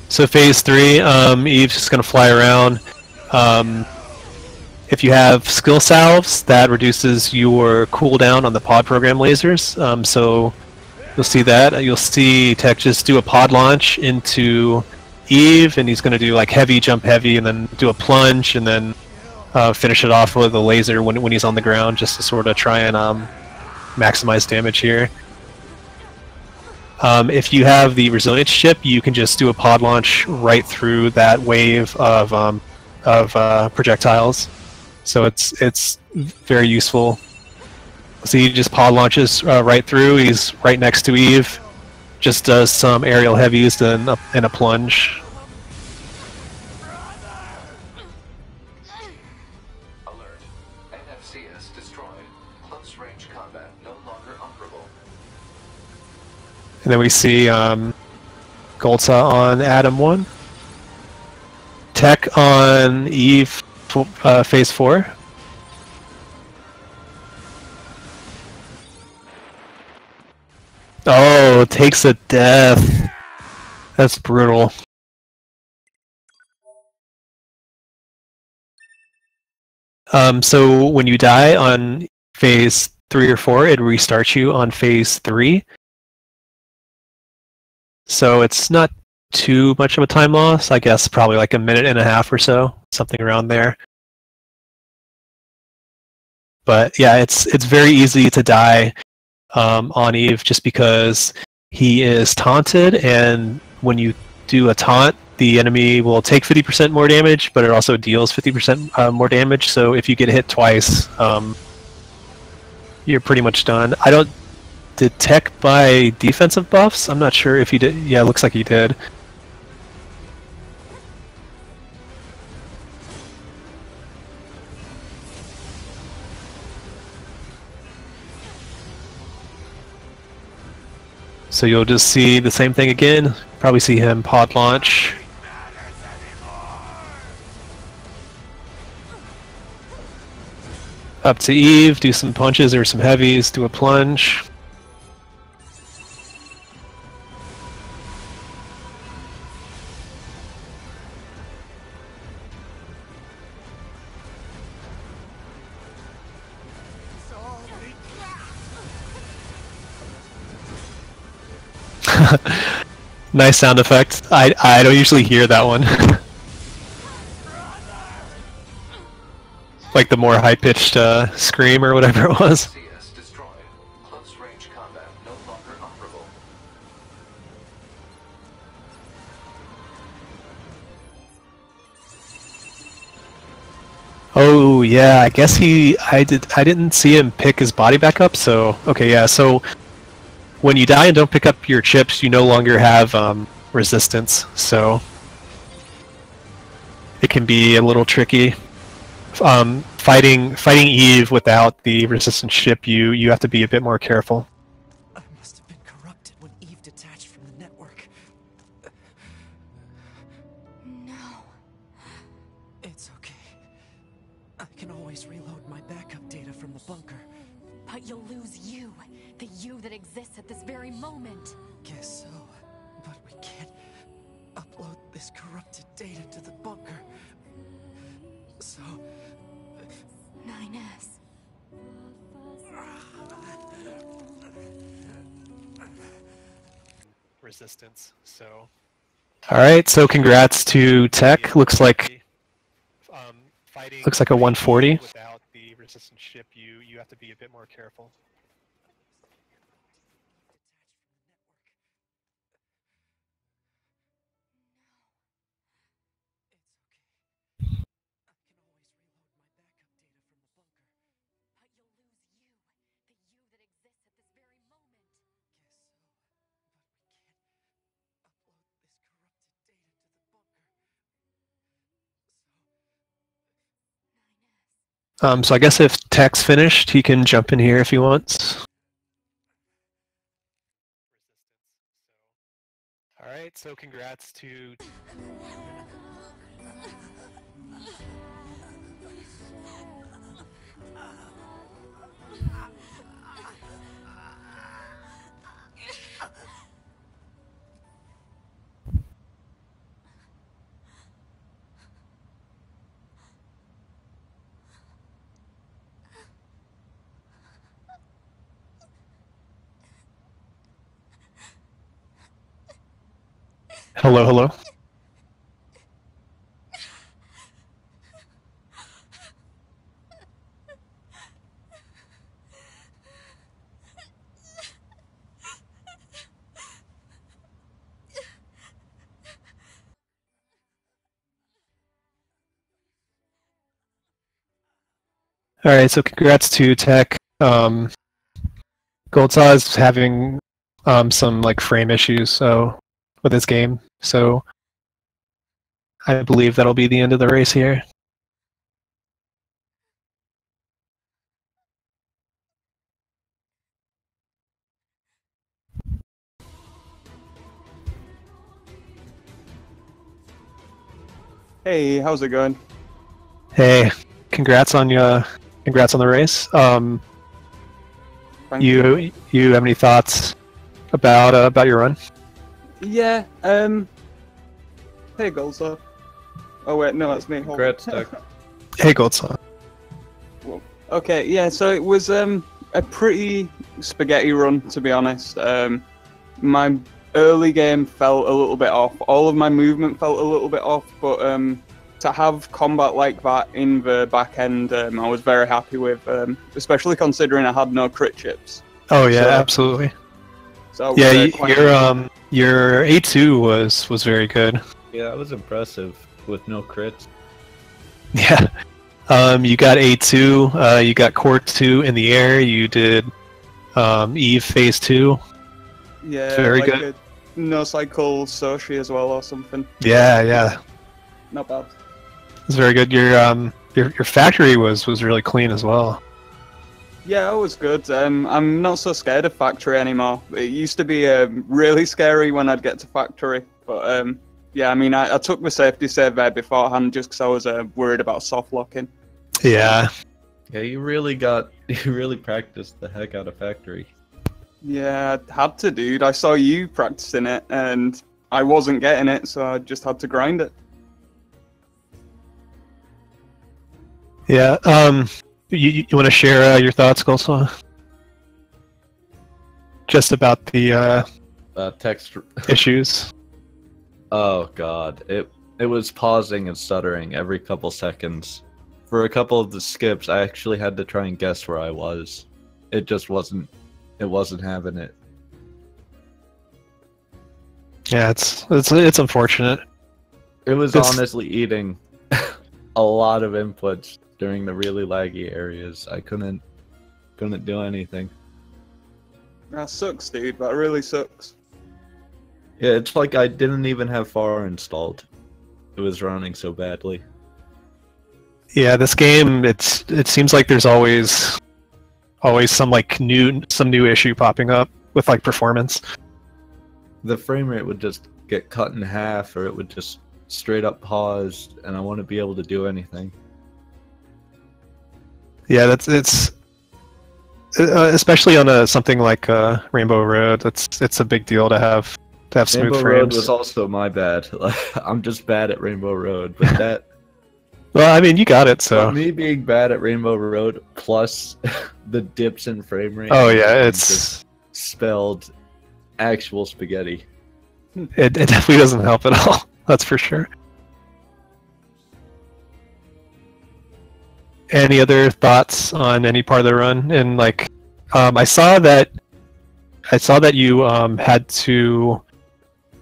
So phase 3, Eve's just gonna fly around. If you have skill salves, that reduces your cooldown on the pod program lasers. So you'll see that. You'll see Tech just do a pod launch into Eve, and he's going to do like heavy, jump heavy, and then do a plunge, and then finish it off with a laser when he's on the ground, just to sort of try and maximize damage here. If you have the resilience chip, you can just do a pod launch right through that wave of projectiles. So it's very useful. So he just pod launches right through. He's right next to Eve. Just does some aerial heavies and a plunge. Alert. NFCS destroyed. Close range combat no longer operable. And then we see GoldSaw on Atom 1. Tech on Eve phase 4. Oh, takes a death. That's brutal. So when you die on phase 3 or 4, it restarts you on phase 3. So it's not too much of a time loss. I guess probably like a minute and a half or so, something around there. But yeah, it's very easy to die on Eve, just because he is taunted, and when you do a taunt, the enemy will take 50% more damage, but it also deals 50% more damage. So if you get hit twice, you're pretty much done. Did Tech buy defensive buffs? I'm not sure if he did. Yeah, it looks like he did. So you'll just see the same thing again. Probably see him pod launch. Up to Eve, do some punches or some heavies, do a plunge. Nice sound effect. I don't usually hear that one. Like the more high-pitched scream or whatever it was. CS destroyed. Close range combat no longer operable. Oh yeah, I guess I didn't see him pick his body back up, so okay, yeah, so when you die and don't pick up your chips, you no longer have resistance, so it can be a little tricky. Fighting Eve without the resistance chip, you have to be a bit more careful. I must have been corrupted when Eve detached from the network. No. It's okay. I can always reload my backup data from the bunker. But you'll lose you. The you that exists at this very moment. Guess so. But we can't upload this corrupted data to the bunker. So... 9S. Resistance, so... Alright, so congrats to Tech. Looks like a 140. Without the resistance chip, you have to be a bit more careful. So I guess if Tech's finished, he can jump in here if he wants. Alright, so congrats to... Hello, hello. Alright, so congrats to Tech. GoldSaw is having some like frame issues with his game, so I believe that'll be the end of the race here. Hey, how's it going? Hey, congrats on the race. You have any thoughts about your run? Yeah. Hey, GoldSaw. Oh wait, no, that's me. Congrats, Doug. Hey, GoldSaw. Well, okay, yeah. So it was a pretty spaghetti run, to be honest. My early game felt a little bit off. All of my movement felt a little bit off, but to have combat like that in the back end, I was very happy with, especially considering I had no crit chips. Oh yeah, absolutely. So yeah, your A2 was very good. Yeah, that was impressive with no crits. Yeah. You got A2, you got Core 2 in the air, you did Eve Phase 2. Yeah, very like good. No cycle Soshi as well or something. Yeah. Not bad. It's very good. Your factory was really clean as well. Yeah, it was good. I'm not so scared of factory anymore. It used to be really scary when I'd get to factory, but yeah, I mean, I took the safety save there beforehand just because I was worried about soft locking. Yeah. Yeah, you really practiced the heck out of factory. Yeah, I had to, dude. I saw you practicing it, and I wasn't getting it, so I just had to grind it. Yeah. You want to share your thoughts, GoldSaw? Just about the Text issues? Oh god, it was pausing and stuttering every couple seconds. For a couple of the skips, I actually had to try and guess where I was. It just wasn't. It wasn't having it. Yeah, it's unfortunate. It was honestly eating a lot of inputs during the really laggy areas. I couldn't do anything. That sucks, dude. That really sucks. Yeah, it's like I didn't even have FAR installed. It was running so badly. Yeah, this game, it seems like there's always some new issue popping up with like performance. The frame rate would just get cut in half, or it would just straight up pause, and I wouldn't be able to do anything. Yeah, it's especially on something like Rainbow Road. It's a big deal to have smooth Rainbow frames. Road was also my bad. I'm just bad at Rainbow Road, but that. Well, I mean, you got it. So me being bad at Rainbow Road plus the dips in frame rate. Oh yeah, it's just spelled actual spaghetti. It definitely doesn't help at all. That's for sure. Any other thoughts on any part of the run? And like, I saw that you had to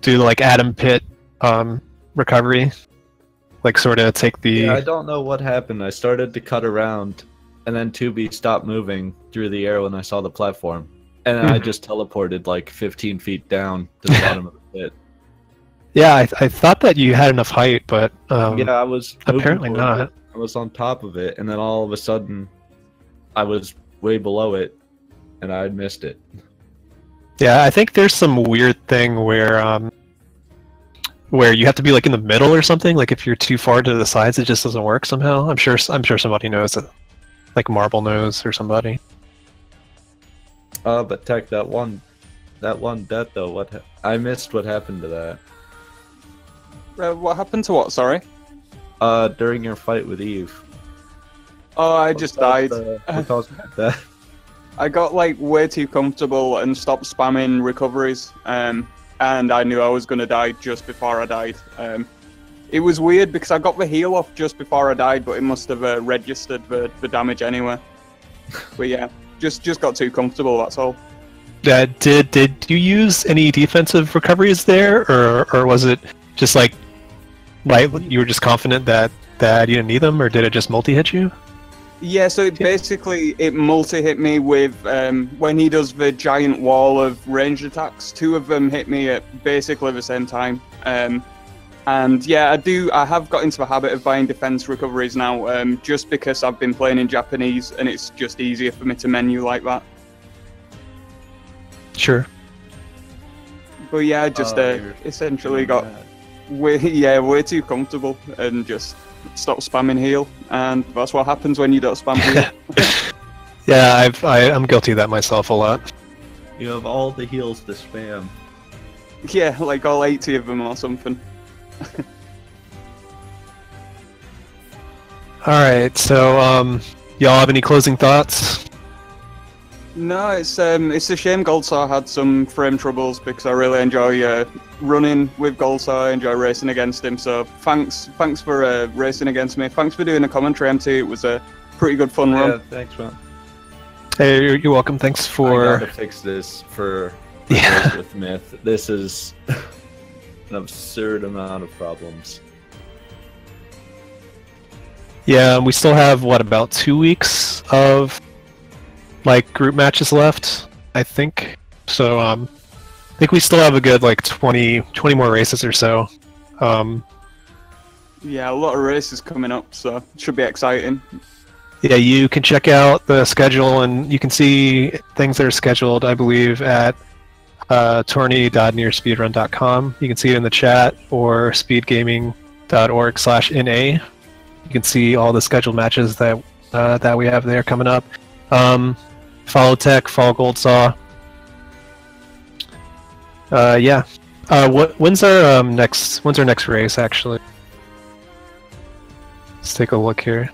do like Atom Pit recovery, like sort of take the. Yeah, I don't know what happened. I started to cut around, and then 2B stopped moving through the air when I saw the platform, and then I just teleported like 15 feet down to the bottom of the pit. Yeah, I thought that you had enough height, but yeah, I was apparently not. It. I was on top of it, and then all of a sudden, I was way below it, and I had missed it. Yeah, I think there's some weird thing where you have to be like in the middle or something. Like if you're too far to the sides, it just doesn't work somehow. I'm sure somebody knows it, like Marble knows or somebody. But Tech, that one death though. I missed what happened to that. What happened to what? Sorry. During your fight with Eve. Oh, I just died. That. I got like way too comfortable and stopped spamming recoveries, and I knew I was gonna die just before I died. It was weird because I got the heal off just before I died, but it must have registered the damage anyway. But yeah, just got too comfortable. That's all. Did you use any defensive recoveries there, or was it just like you were just confident that you didn't need them, or did it just multi-hit you? Yeah, so it multi-hit me with when he does the giant wall of ranged attacks. 2 of them hit me at basically the same time. And yeah, I have got into the habit of buying defense recoveries now, just because I've been playing in Japanese and it's just easier for me to menu like that. Sure. But yeah, I just essentially got way too comfortable and just stopped spamming heal, and that's what happens when you don't spam heal. Yeah, I'm guilty of that myself a lot. You have all the heals to spam. Yeah, like all 80 of them or something. Alright, so y'all have any closing thoughts? No, it's a shame GoldSaw had some frame troubles because I really enjoy running with GoldSaw. I enjoy racing against him. So thanks for racing against me. Thanks for doing a commentary, MT. It was a pretty good fun run. Yeah, thanks, man. Hey, you're welcome. Thanks for. I gotta fix this for Race with Myth. This is an absurd amount of problems. Yeah, we still have about 2 weeks of like group matches left, I think. So I think we still have a good like 20 more races or so. Yeah, a lot of races coming up, so it should be exciting. Yeah, you can check out the schedule and you can see things that are scheduled, I believe, at tourney.nierspeedrun.com. You can see it in the chat or speedgaming.org/NA. You can see all the scheduled matches that we have there coming up. Follow Tech, follow GoldSaw. Yeah. When's our next race actually? Let's take a look here.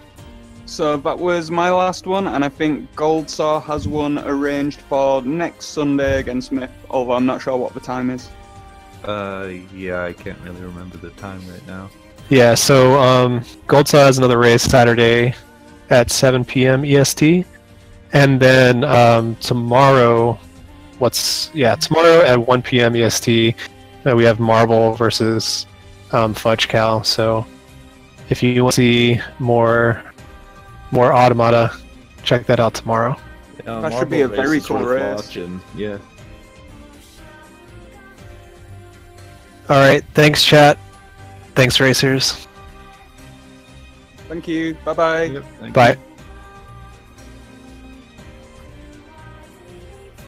So that was my last one, and I think GoldSaw has one arranged for next Sunday against Smith, although I'm not sure what the time is. Yeah, I can't really remember the time right now. Yeah, so GoldSaw has another race Saturday at 7 p.m. EST, and then tomorrow, tomorrow at 1 p.m. EST, we have Marble versus Fudge Cow. So if you want to see more Automata, check that out tomorrow. Yeah, That should be a very cool race. Watching. Yeah. All right, thanks chat. Thanks racers. Thank you. Bye bye. Yep, thank Bye. you.